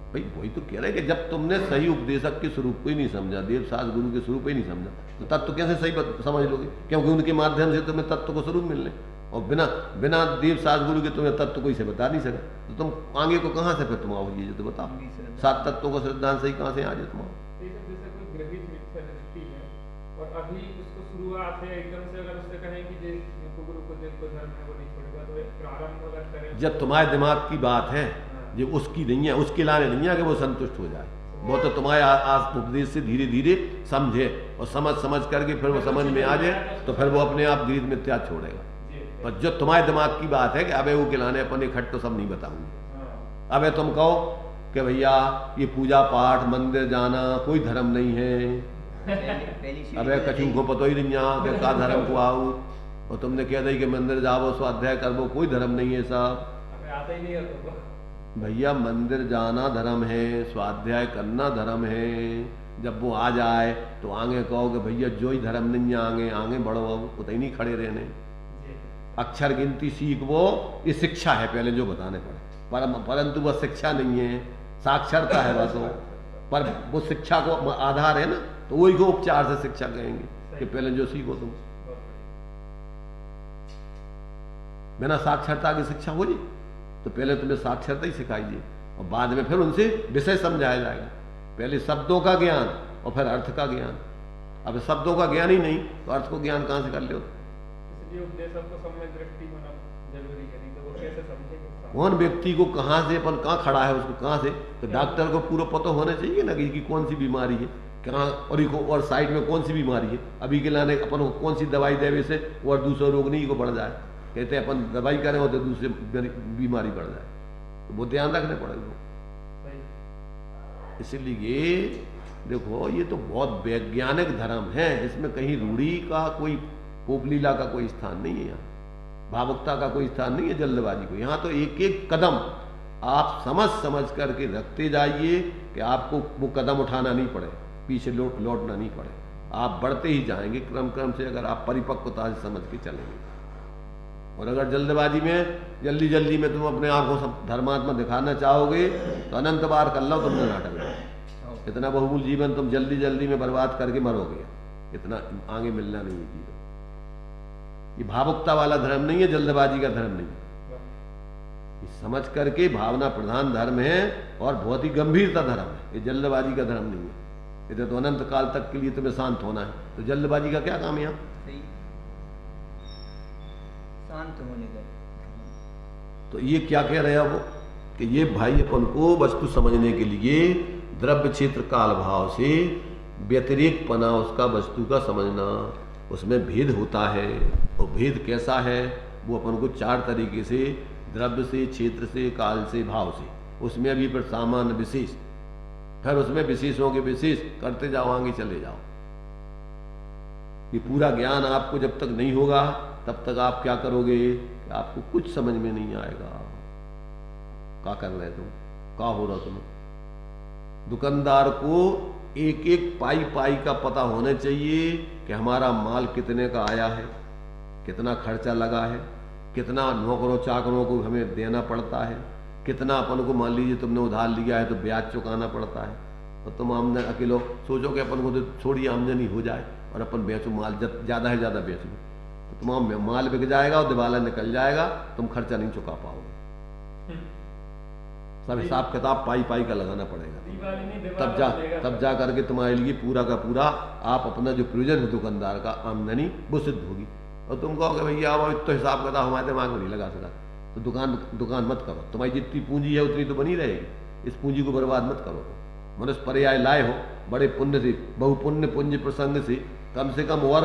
भाई वही तो कह रहे कि जब तुमने सही उपदेशक के स्वरूप को ही नहीं समझा, देव शास्त्र गुरु के स्वरूप ही नहीं समझा, तो तत्व कैसे सही समझ लोगे? क्योंकि उनके माध्यम से तुम्हें तत्व को स्वरूप मिलने, और बिना बिना देव शास्त्र गुरु के तुम्हें तत्व कोई से बता नहीं सका, तो तुम आगे को कहाँ से फिर तुम आओ, ये जो तो बताओ, सात तत्वों को श्रद्धांत से ही कहाँ से आ जाए तुम आओ। जैसे कोई ग्रहित मिथ्या दृष्टि है और अभी उसको शुरुआत है, एकदम से अगर उससे कहें कि गुरु को देखो धर्म है वो नहीं छोड़ेगा, तो एक प्रारंभ अगर करें, जब तुम्हारे दिमाग की बात है, जो उसकी नहीं है, उसके लाने नहीं है कि वो संतुष्ट हो जाए, वो तो तुम्हारे उपदेश से धीरे धीरे समझे और समझ करके फिर वो समझ में आ जाए, तो फिर वो अपने आप गृहित मिथ्या छोड़ेगा। पर जब तुम्हारे दिमाग की बात है कि अबे वो खिलाने अपन इकट्ठ तो सब नहीं बताऊंगे, अबे तुम कहो कि भैया ये पूजा पाठ मंदिर जाना कोई धर्म नहीं है, अबे कछु को पता ही नहीं कि का धर्म को आओ, और तुमने कह दी कि मंदिर जाओ स्वाध्याय करवो, कोई धर्म नहीं है साहब, आता ही नहीं है। भैया मंदिर जाना धर्म है, स्वाध्याय करना धर्म है, जब वो आ जाए तो आगे कहो कि भैया जो ही धर्म नहीं है आगे बढ़ो, अब उतनी नहीं खड़े रहने, अक्षर गिनती सीख वो, ये शिक्षा है पहले जो बताने पड़े, परंतु वह शिक्षा नहीं है, साक्षरता है बस वो, पर वो शिक्षा को आधार है ना, तो वही को उपचार से शिक्षा कहेंगे कि पहले जो सीखो तुम, बिना साक्षरता की शिक्षा हो जाए तो पहले तुम्हें साक्षरता ही सिखाइए और बाद में फिर उनसे विषय समझाया जाएगा, पहले शब्दों का ज्ञान और फिर अर्थ का ज्ञान। अब शब्दों का ज्ञान ही नहीं तो अर्थ को ज्ञान कहाँ से कर लो, कौन व्यक्ति को कहाँ से अपन कहाँ खड़ा है उसको कहाँ से, तो डॉक्टर को पूरा पता होना चाहिए ना कि कौन सी बीमारी है कहाँ, और साइड में कौन सी बीमारी है, अभी के लाने अपन को कौन सी दवाई देवे से और दूसरा रोग नहीं को बढ़ जाए, कहते हैं अपन दवाई करें हो तो दूसरी बीमारी बढ़ जाए, तो वो ध्यान रखने पड़ेगा। इसलिए देखो ये तो बहुत वैज्ञानिक धर्म है जिसमें कहीं रूढ़ी का कोई पोपलीला का कोई स्थान नहीं है, यहाँ भावुकता का कोई स्थान नहीं है, जल्दबाजी को, यहाँ तो एक एक कदम आप समझ करके रखते जाइए कि आपको वो कदम उठाना नहीं पड़े, पीछे लौटना नहीं पड़े, आप बढ़ते ही जाएंगे क्रम से, अगर आप परिपक्वता से समझ के चलेंगे। और अगर जल्दबाजी में जल्दी में तुम अपने आप को सब धर्मात्मा दिखाना चाहोगे तो अनंत बार कर लो तुमने नाटक, इतना बहुमूल्य जीवन तुम जल्दी में बर्बाद करके मरोगे, इतना आगे मिलना नहीं है जीवन। ये भावुकता वाला धर्म नहीं है, जल्दबाजी का धर्म नहीं है, ये समझ करके भावना प्रधान धर्म है और बहुत ही गंभीरता धर्म है, ये जल्दबाजी का धर्म नहीं है। इधर तो अनंत काल तक के लिए तुम्हें शांत होना है, तो जल्दबाजी का क्या काम है यहाँ, शांत होने का। तो ये क्या कह रहे हैं वो कि ये भाई अपन को वस्तु समझने के लिए द्रव्य क्षेत्र काल भाव से व्यतिरेक पना उसका वस्तु का समझना, उसमें भेद होता है, और भेद कैसा है वो अपन को चार तरीके से, द्रव्य से, क्षेत्र से, काल से, भाव से, उसमें अभी पर सामान्य विशेष, फिर उसमें विशेषों के विशेष करते जाओ, आगे चले जाओ। ये पूरा ज्ञान आपको जब तक नहीं होगा तब तक आप क्या करोगे, आपको कुछ समझ में नहीं आएगा, क्या कर रहे तुम, क्या हो रहा तुम। दुकानदार को एक एक पाई का पता होना चाहिए कि हमारा माल कितने का आया है, कितना खर्चा लगा है, कितना नौकरों चाकरों को हमें देना पड़ता है, कितना अपन को मान लीजिए तुमने उधार लिया है तो ब्याज चुकाना पड़ता है, और तुम आमदनी अकेलो सोचो कि अपन को तो थोड़ी आमदनी हो जाए और अपन बेचो माल ज़्यादा है ज़्यादा बेच लो, तो तुम्हारा माल बिक जाएगा और दिवाला निकल जाएगा, तुम खर्चा नहीं चुका पाओगे। सब हिसाब किताब पाई का लगाना पड़ेगा, तब जा करके तुम्हारे लिए पूरा का पूरा आप अपना जो प्रयोजन है दुकानदार का आमदनी वो सिद्ध होगी। और तुम कहोगे भैया अब इतना हिसाब किताब हमारे दिमाग में नहीं लगा सका, तो दुकान मत करो, तुम्हारी जितनी पूंजी है उतनी तो बनी रहेगी, इस पूंजी को बर्बाद मत करो। मनुष्य पर्याय लाए हो बड़े पुण्य से, बहुपुण्य पुण्य प्रसंग से कम और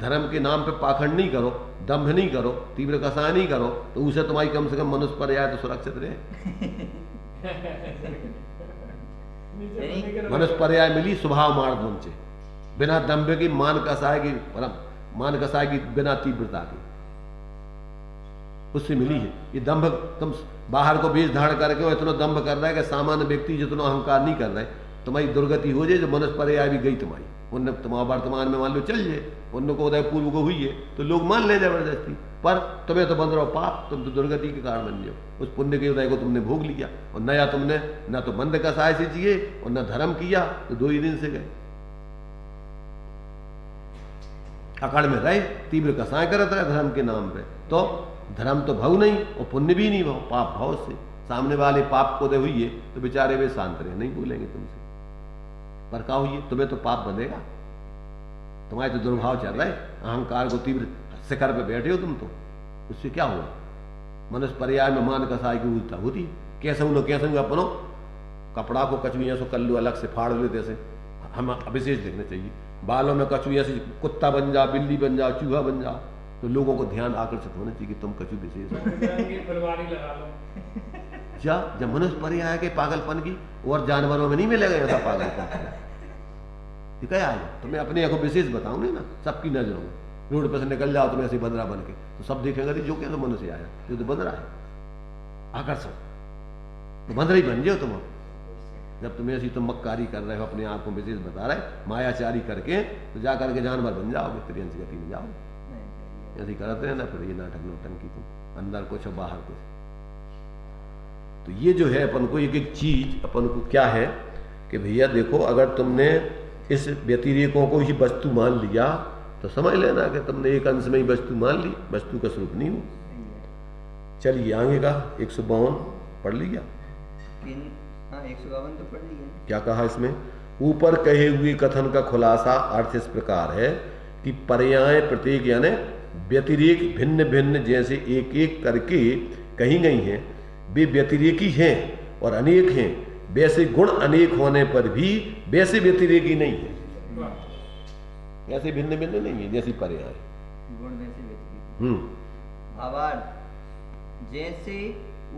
धर्म के नाम पे पाखंड नहीं करो, दंभ नहीं करो, तीव्र कसाय नहीं करो, तो उसे तुम्हारी कम से कम मनुष्य पर्याय तो सुरक्षित रहे। मनुष्य पर्याय मिली स्वभाव मार्ग उनसे, बिना दंभ की मान कसाय की बिना तीव्रता की, उससे मिली है। ये दंभ तुम बाहर को बेच धारण करके इतना दंभ कर रहा है कि सामान्य व्यक्ति जितना अहंकार नहीं कर रहा है, तुम्हारी दुर्गति हो जाए, जो मनुष्य पर्याय भी गई तुम्हारी, उनने तुम्हारा वर्तमान में मान लो चल जाए, उनको उदय पूर्व को हुई है तो लोग मान ले जबरदस्ती, पर तुम्हें तो बंद रहो पाप, तुम तो दुर्गति के कारण बन जाओ, उस पुण्य के उदय को तुमने भोग लिया, और नया तुमने न तो बंद कसाय से जिए और न धर्म किया, तो 2 ही दिन से गए। अकड़ में रहे, तीव्र कसाय करता है धर्म के नाम पे, तो धर्म तो भाव नहीं और पुण्य भी नहीं भाव, पाप भाव से। सामने वाले पाप को दे हुई है तो बेचारे वे शांत रहे, नहीं बोलेंगे तुमसे, पर का हुई तुम्हें तो पाप बंधेगा, तुम्हारे तो दुर्भाव चल रहा है, अहंकार को तीव्र शिखर पे बैठे हो तुम, तो उससे क्या हुआ? मनुष्य पर्याय में मान कसाय की उल्टा होती, कैसे उन्होंने कैसे अपनो कपड़ा को कचुइया से कर लो, अलग से फाड़ लो, जैसे हम विशेष देखना चाहिए, बालों में कचुइया से कुत्ता बन जा, बिल्ली बन जा, चूहा बन जा, तो लोगों को ध्यान आकर्षित होना चाहिए कि तुम कचू विशेष हो। क्या जब मनुष्य पर्याय के पागलपन की, और जानवरों में नहीं मिलेगा ऐसा पागलपन, ठीक है? आज तुम्हें अपने को विशेष बताऊंगे ना, सबकी नजरों में रोड पर से निकल जाओ तुम ऐसे बंदरा बन के, तो सब देखेंगे जो क्या तो मनुष्य आया, जो तो बंदरा है, आकर्षण, तो बंदरा ही बन जाओ तुम। जब तुम्हें ऐसी तुम मक्कारी कर रहे हो, अपने आप को विशेष बता रहे, मायाचारी करके, तो जा करके जानवर बन जाओगे, त्रियंश गति में जाओगे। ऐसी करते हैं ना, फिर ये नाटक नौटंकी, तुम अंदर कुछ और बाहर कुछ। तो ये जो है अपन को एक एक चीज अपन को क्या है कि भैया देखो, अगर तुमने इस व्यतिरेकों को ही वस्तु मान लिया तो समझ लेना कि तुमने एक अंश में ही वस्तु मान ली, वस्तु का स्वरूप नहीं हो। चलिए आगे का 152 पढ़ लिया, 152 तो पढ़ लिया। क्या कहा इसमें? ऊपर कहे हुए कथन का खुलासा अर्थ इस प्रकार है कि पर्याय प्रत्येक यानी व्यतिरेक भिन्न भिन्न जैसे एक एक करके कही गई हैं, वे व्यतिरेकी हैं और अनेक हैं, वैसे गुण अनेक होने पर भी वैसे व्यतिरेकी नहीं है, ऐसे भिन्न भिन्न नहीं है जैसी पर्याय गुण वैसे व्यतिरेकी। भावार्थ, जैसे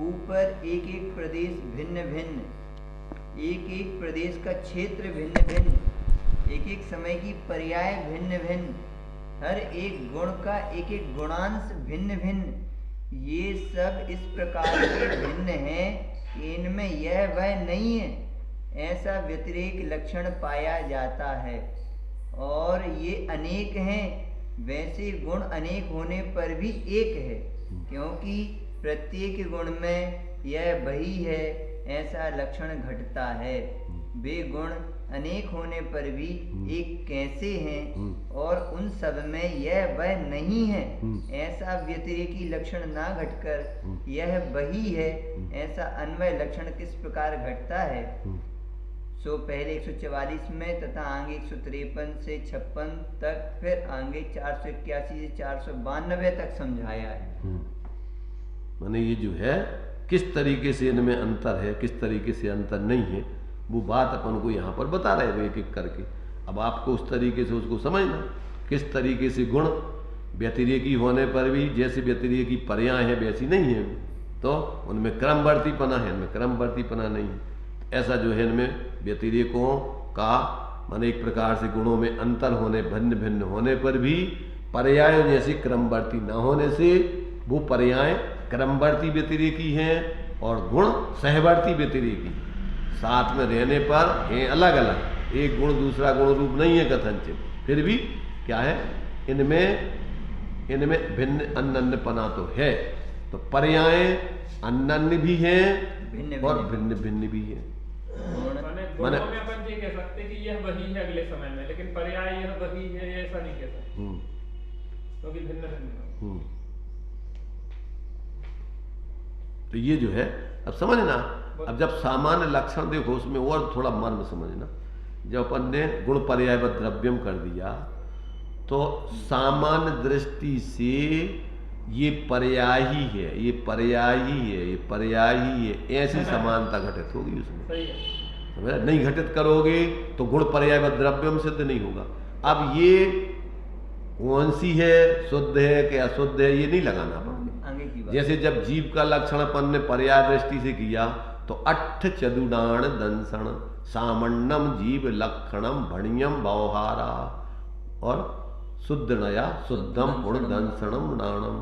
ऊपर एक एक प्रदेश भिन्न भिन्न, एक एक प्रदेश का क्षेत्र भिन्न भिन्न, एक एक समय की पर्याय भिन्न भिन्न, हर एक गुण का एक एक गुणांश भिन्न भिन्न, ये सब इस प्रकार के भिन्न हैं कि इनमें यह वह नहीं है, ऐसा व्यतिरेक लक्षण पाया जाता है। और ये अनेक हैं, वैसे गुण अनेक होने पर भी एक है, क्योंकि प्रत्येक गुण में यह वही है ऐसा लक्षण घटता है। वे गुण अनेक होने पर भी एक कैसे हैं और उन सब में यह वह नहीं है ऐसा व्यतिरेकी लक्षण ना घटकर यह वही है ऐसा अन्वय लक्षण किस प्रकार घटता है, सो पहले 144 में तथा आगे 153 से 56 तक, फिर आगे 481 से 492 तक समझाया है। माने ये जो है किस तरीके से इनमें अंतर है, किस तरीके से अंतर नहीं है, वो बात अपन को यहाँ पर बता रहे हैं एक एक करके। अब आपको उस तरीके से उसको समझना, किस तरीके से गुण व्यतिरेकी होने पर भी जैसे व्यतिरेकी पर्याय है वैसी नहीं है, तो उनमें क्रमवर्तीपना है, इनमें क्रमवर्तीपना नहीं है। ऐसा जो है इनमें व्यतिरेकों का माने एक प्रकार से गुणों में अंतर होने, भिन्न भिन्न होने पर भी पर्याय जैसे क्रमवर्ती न होने से वो पर्याय क्रमवर्ती व्यतिरेकी हैं और गुण सहवर्ती व्यतिरेकी, साथ में रहने पर हैं अलग अलग, एक गुण दूसरा गुण रूप नहीं है कथनचित, फिर भी क्या है इनमें भिन्न अन्यपना तो है। तो पर्याय अन्य भी हैं और भिन्न भिन्न भी हैं। माने गुणों में अपन ये कह सकते कि यह वही है अगले समय में, लेकिन पर्याय यह वही है ऐसा नहीं कह सकते, क्योंकि भिन्न भिन्न। तो ये जो है अब समझना, अब जब सामान्य लक्षण देखो उसमें और थोड़ा मर्म समझना, जब अपन ने गुण पर्याय व द्रव्यम कर दिया तो सामान्य दृष्टि से ये पर्याय ही है, ये पर्याय ही है, ये पर्याय ही है, ऐसी समानता घटित होगी उसमें। सही है। नहीं घटित करोगे तो गुण पर्याय व द्रव्यम सिद्ध नहीं होगा। अब ये कौन सी है, शुद्ध है कि अशुद्ध है, ये नहीं लगाना पड़ेगा। जैसे जब जीव का लक्षण अपन ने पर्याय दृष्टि से किया तो अट्ठ चतुडान दंसन सामण्यम जीव लक्षणम भणियम व्यवहारा और शुद्ध नया शुद्धम गुण दंसनम नाणम।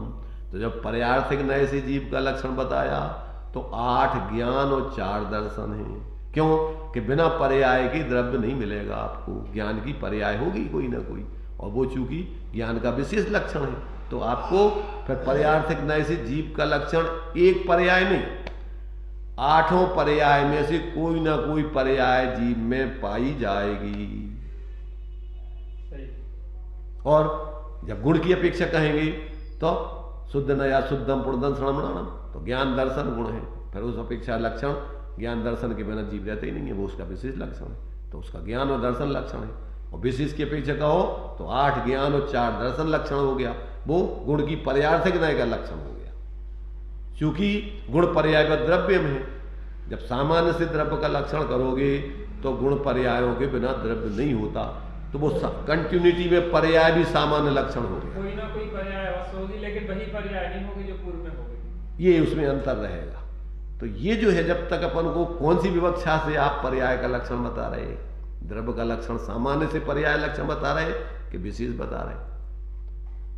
तो जब पर्यार्थिक नए से जीव का लक्षण बताया तो 8 ज्ञान और 4 दर्शन है। क्यों कि बिना पर्याय के द्रव्य नहीं मिलेगा आपको, ज्ञान की पर्याय होगी कोई ना कोई, और वो चूंकि ज्ञान का विशेष लक्षण है तो आपको फिर पर्यार्थिक नए से जीव का लक्षण एक पर्याय नहीं, 8 पर्याय में से कोई ना कोई पर्याय जीव में पाई जाएगी। और जब गुण की अपेक्षा कहेंगे तो शुद्ध नया शुद्धम पुणदन श्रवणानम, तो ज्ञान दर्शन गुण है। फिर उस अपेक्षा लक्षण, ज्ञान दर्शन के बिना जीव रहते ही नहीं है, वो उसका विशेष लक्षण है, तो उसका ज्ञान और दर्शन लक्षण है। और विशेष की अपेक्षा कहो तो 8 ज्ञान और 4 दर्शन लक्षण हो गया, वो गुण की पर्यार्थक नय का लक्षण हो गया, क्योंकि गुण पर्याय का द्रव्य में है। जब सामान्य से द्रव्य का लक्षण करोगे तो गुण पर्यायों के बिना द्रव्य नहीं होता, तो वो कंटिन्यूटी में पर्याय भी सामान्य लक्षण हो गया। कोई ना कोई पर्याय अवश्य होगी, लेकिन वही पर्याय नहीं होगी जो पूर्व में होगी, ये उसमें अंतर रहेगा। तो ये जो है, जब तक अपन को कौन सी विवक्षा से आप पर्याय का लक्षण बता रहे, द्रव्य का लक्षण सामान्य से पर्याय लक्षण बता रहे कि विशेष बता रहे।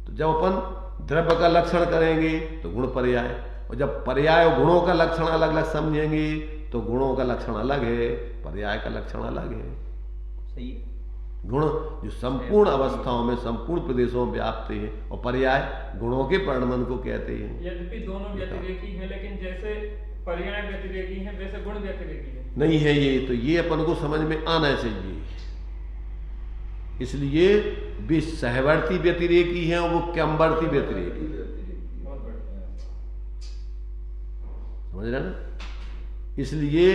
तो जब अपन द्रव्य का लक्षण करेंगे तो गुण पर्याय, और जब पर्याय और गुणों का लक्षण अलग अलग समझेंगे तो गुणों का लक्षण अलग है, पर्याय का लक्षण अलग है। सही है। गुण जो संपूर्ण अवस्थाओं में संपूर्ण प्रदेशों में व्याप्त है, और पर्याय गुणों के परिणमन को कहते हैं। यद्यपि दोनों व्यतिरेकी हैं, लेकिन जैसे पर्याय व्यतिरेकी हैं वैसे गुण व्यतिरेकी हैं नहीं है ये, तो ये अपन को समझ में आना चाहिए। इसलिए वे सहवर्ती व्यतिरेकी हैं और वो क्रमवर्ती व्यतिरेकी है, समझ रहे ना। इसलिए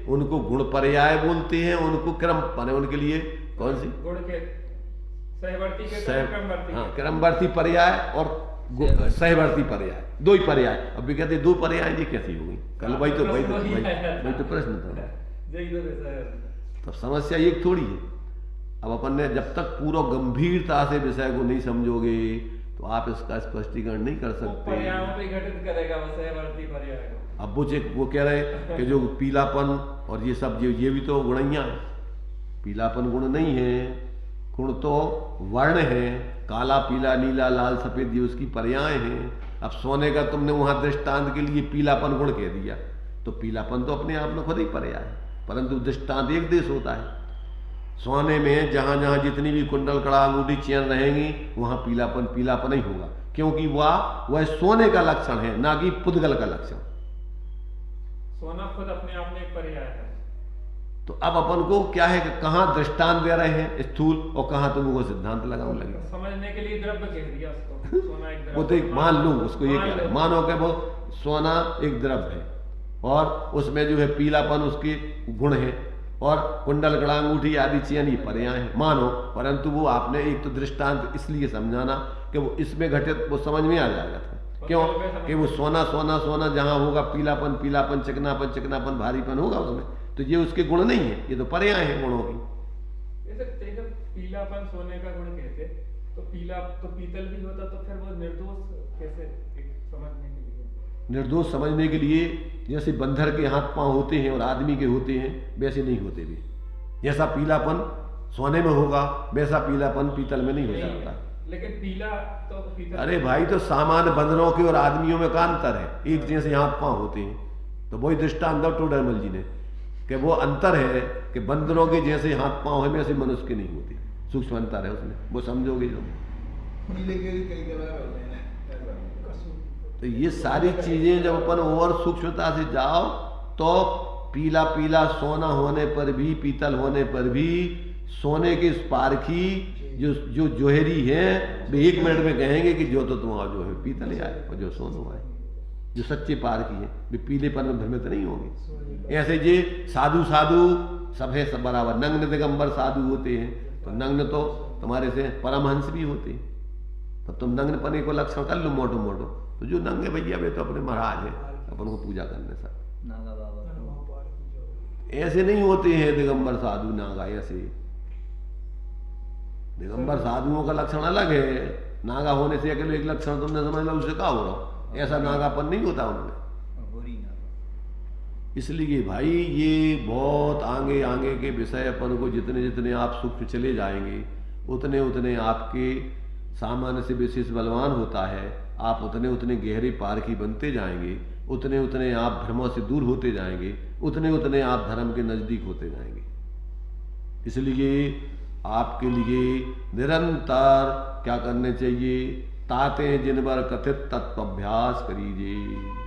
उनको गुण पर्याय बोलते हैं, उनको क्रम माने उनके लिए कौन सी गुण के सहवर्ती के क्रमवर्ती हाँ, क्रमवर्ती पर्याय और सहवर्ती पर्याय, दो ही पर्याय। अब भी कहते 2 पर्याय जी कैसी हो गई, कल वही तो प्रश्न था। तो समस्या एक थोड़ी है। अब अपन ने जब तक पूरा गंभीरता से विषय को नहीं समझोगे तो आप इसका स्पष्टीकरण नहीं कर सकते। पर्यायों पे घटित करेगा वो सहवर्ती पर्याय। अब वो कह रहे कि जो पीलापन और ये सब ये भी तो गुणैया है। पीलापन गुण नहीं है, गुण तो वर्ण है, काला पीला नीला लाल सफेद ये उसकी पर्याय हैं। अब सोने का तुमने वहां दृष्टांत के लिए पीलापन गुण कह दिया, तो पीलापन तो अपने आप में खुद ही पर्याय है, परंतु दृष्टांत एक देश होता है। सोने में जहां जहां जितनी भी कुंडल कड़ा अंगूठी चेन रहेंगी वहां पीलापन ही होगा, क्योंकि वह सोने का लक्षण है, ना कि पुद्गल का लक्षण। सोना खुद अपने आप में एक पर्याय है। तो अब अपन को क्या है कि कहां दृष्टांत दे रहे हैं स्थूल, और कहां तुम वो सिद्धांत लगाने लगे। समझने के लिए द्रव्य कह दिया उसको, सोना एक वो तो एक मान लो उसको, ये कह रहे हैं मानो कि वो सोना एक द्रव्य है और उसमें जो है पीलापन उसके गुण है, और कुंडल कड़ा अंगूठी आदि चेन ये पर्याय है मानो। परंतु वो आपने एक तो दृष्टांत इसलिए समझाना कि वो इसमें घटित वो समझ में आ जाएगा था। क्यों कि वो सोना सोना सोना जहां होगा पीलापन पीलापन, चिकनापन चिकनापन, भारीपन होगा उसमें, तो ये उसके गुण नहीं है, ये तो पर्याय है गुणों की। पीलापन सोने का गुण कहते तो पीला तो पीतल भी होता, तो फिर वो निर्दोष कैसे समझने के लिए? निर्दोष समझने के लिए जैसे बंदर के हाथ पांव होते हैं और आदमी के होते हैं वैसे नहीं होते भी। जैसा पीलापन सोने में होगा वैसा पीलापन पीतल में नहीं हो सकता। लेकिन पीला तो पीतल। अरे भाई, तो सामान्य बंदरों के और आदमियों में का अंतर है, एक जैसे हाथ पांव होते हैं। तो वही दृष्टांत टोडरमल जी ने कि वो अंतर है कि बंदरों के जैसे हाथ पांव है वैसे मनुष्य के नहीं होते, सूक्ष्म अंतर है उसमें, वो समझोगे तुम। तो ये सारी चीजें जब अपन और सूक्ष्मता से जाओ तो पीला पीला सोना होने पर भी, पीतल होने पर भी सोने के स्पार्की जो जोहरी है वे 1 मिनट में कहेंगे कि जो तो तुम्हारा जो है पीतल आए और जो सोना आए। जो सच्चे पारकी है वे पीलेपन में भ्रमित नहीं होंगे। ऐसे जे साधु सब है, सब बराबर। नग्न दिगंबर साधु होते हैं, तो नग्न तो तुम्हारे से परमहंस भी होते हैं, तब तुम नग्न पने को लक्षण कर लो मोटो मोटो। तो जो नंगे भैया वे तो अपने महाराज है, अपन को पूजा करने सब नागा बाबा ऐसे नहीं होते हैं दिगंबर साधु नागा। ऐसे दिगंबर साधुओं का लक्षण अलग है, नागा होने से अकेले एक लक्षण तुमने समझ लो उससे क्या हो रहा, ऐसा नागापन नहीं होता उनमें। इसलिए भाई ये बहुत आगे आगे के विषय अपन को जितने जितने आप सूक्ष्म चले जाएंगे उतने उतने आपके सामान्य से विशेष बलवान होता है, आप उतने उतने गहरे पारखी बनते जाएंगे, उतने उतने आप भ्रमों से दूर होते जाएंगे, उतने उतने आप धर्म के नजदीक होते जाएंगे। इसलिए आपके लिए निरंतर क्या करने चाहिए, ताते जिनवर कथित तत्वाभ्यास करीजिए।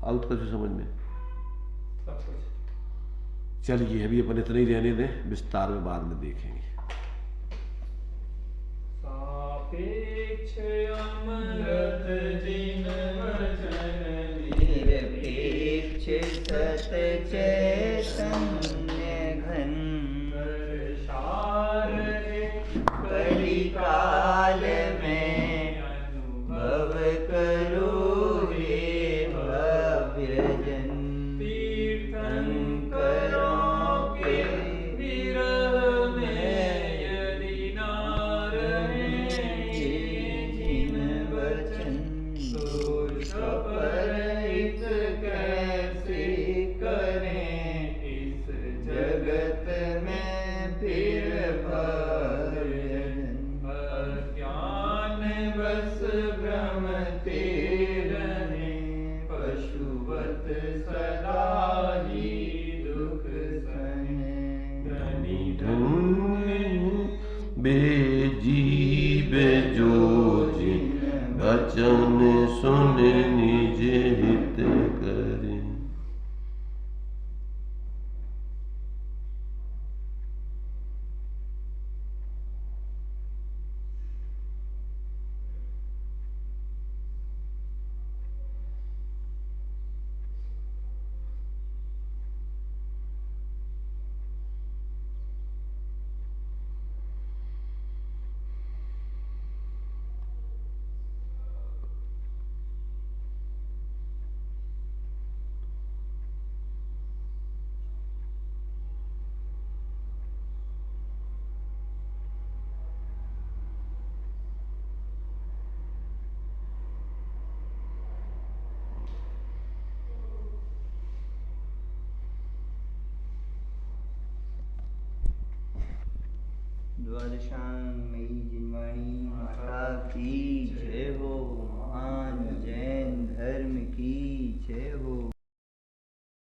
आउट कैसे समझ में? चलिए अभी अपन इतना ही रहने दें, विस्तार में बाद में देखेंगे। सापेक्ष अमृत जिन वचन निरपेक्ष सत चैतन्य घन सार कलिकाल में भव करो रे भव्यजन तीर्थंकरों के विरह में यदि नार जिन वचन तो सपरित कैसे करें इस जगत में फिर भजन अज्ञान बस भ्रमते रहे पशुवत सदा ही दुख सहे धनी बेजीव जो जिन वचन सुन निज हित करे। द्वादशांग मई जिनवाणी माता की जय हो। महान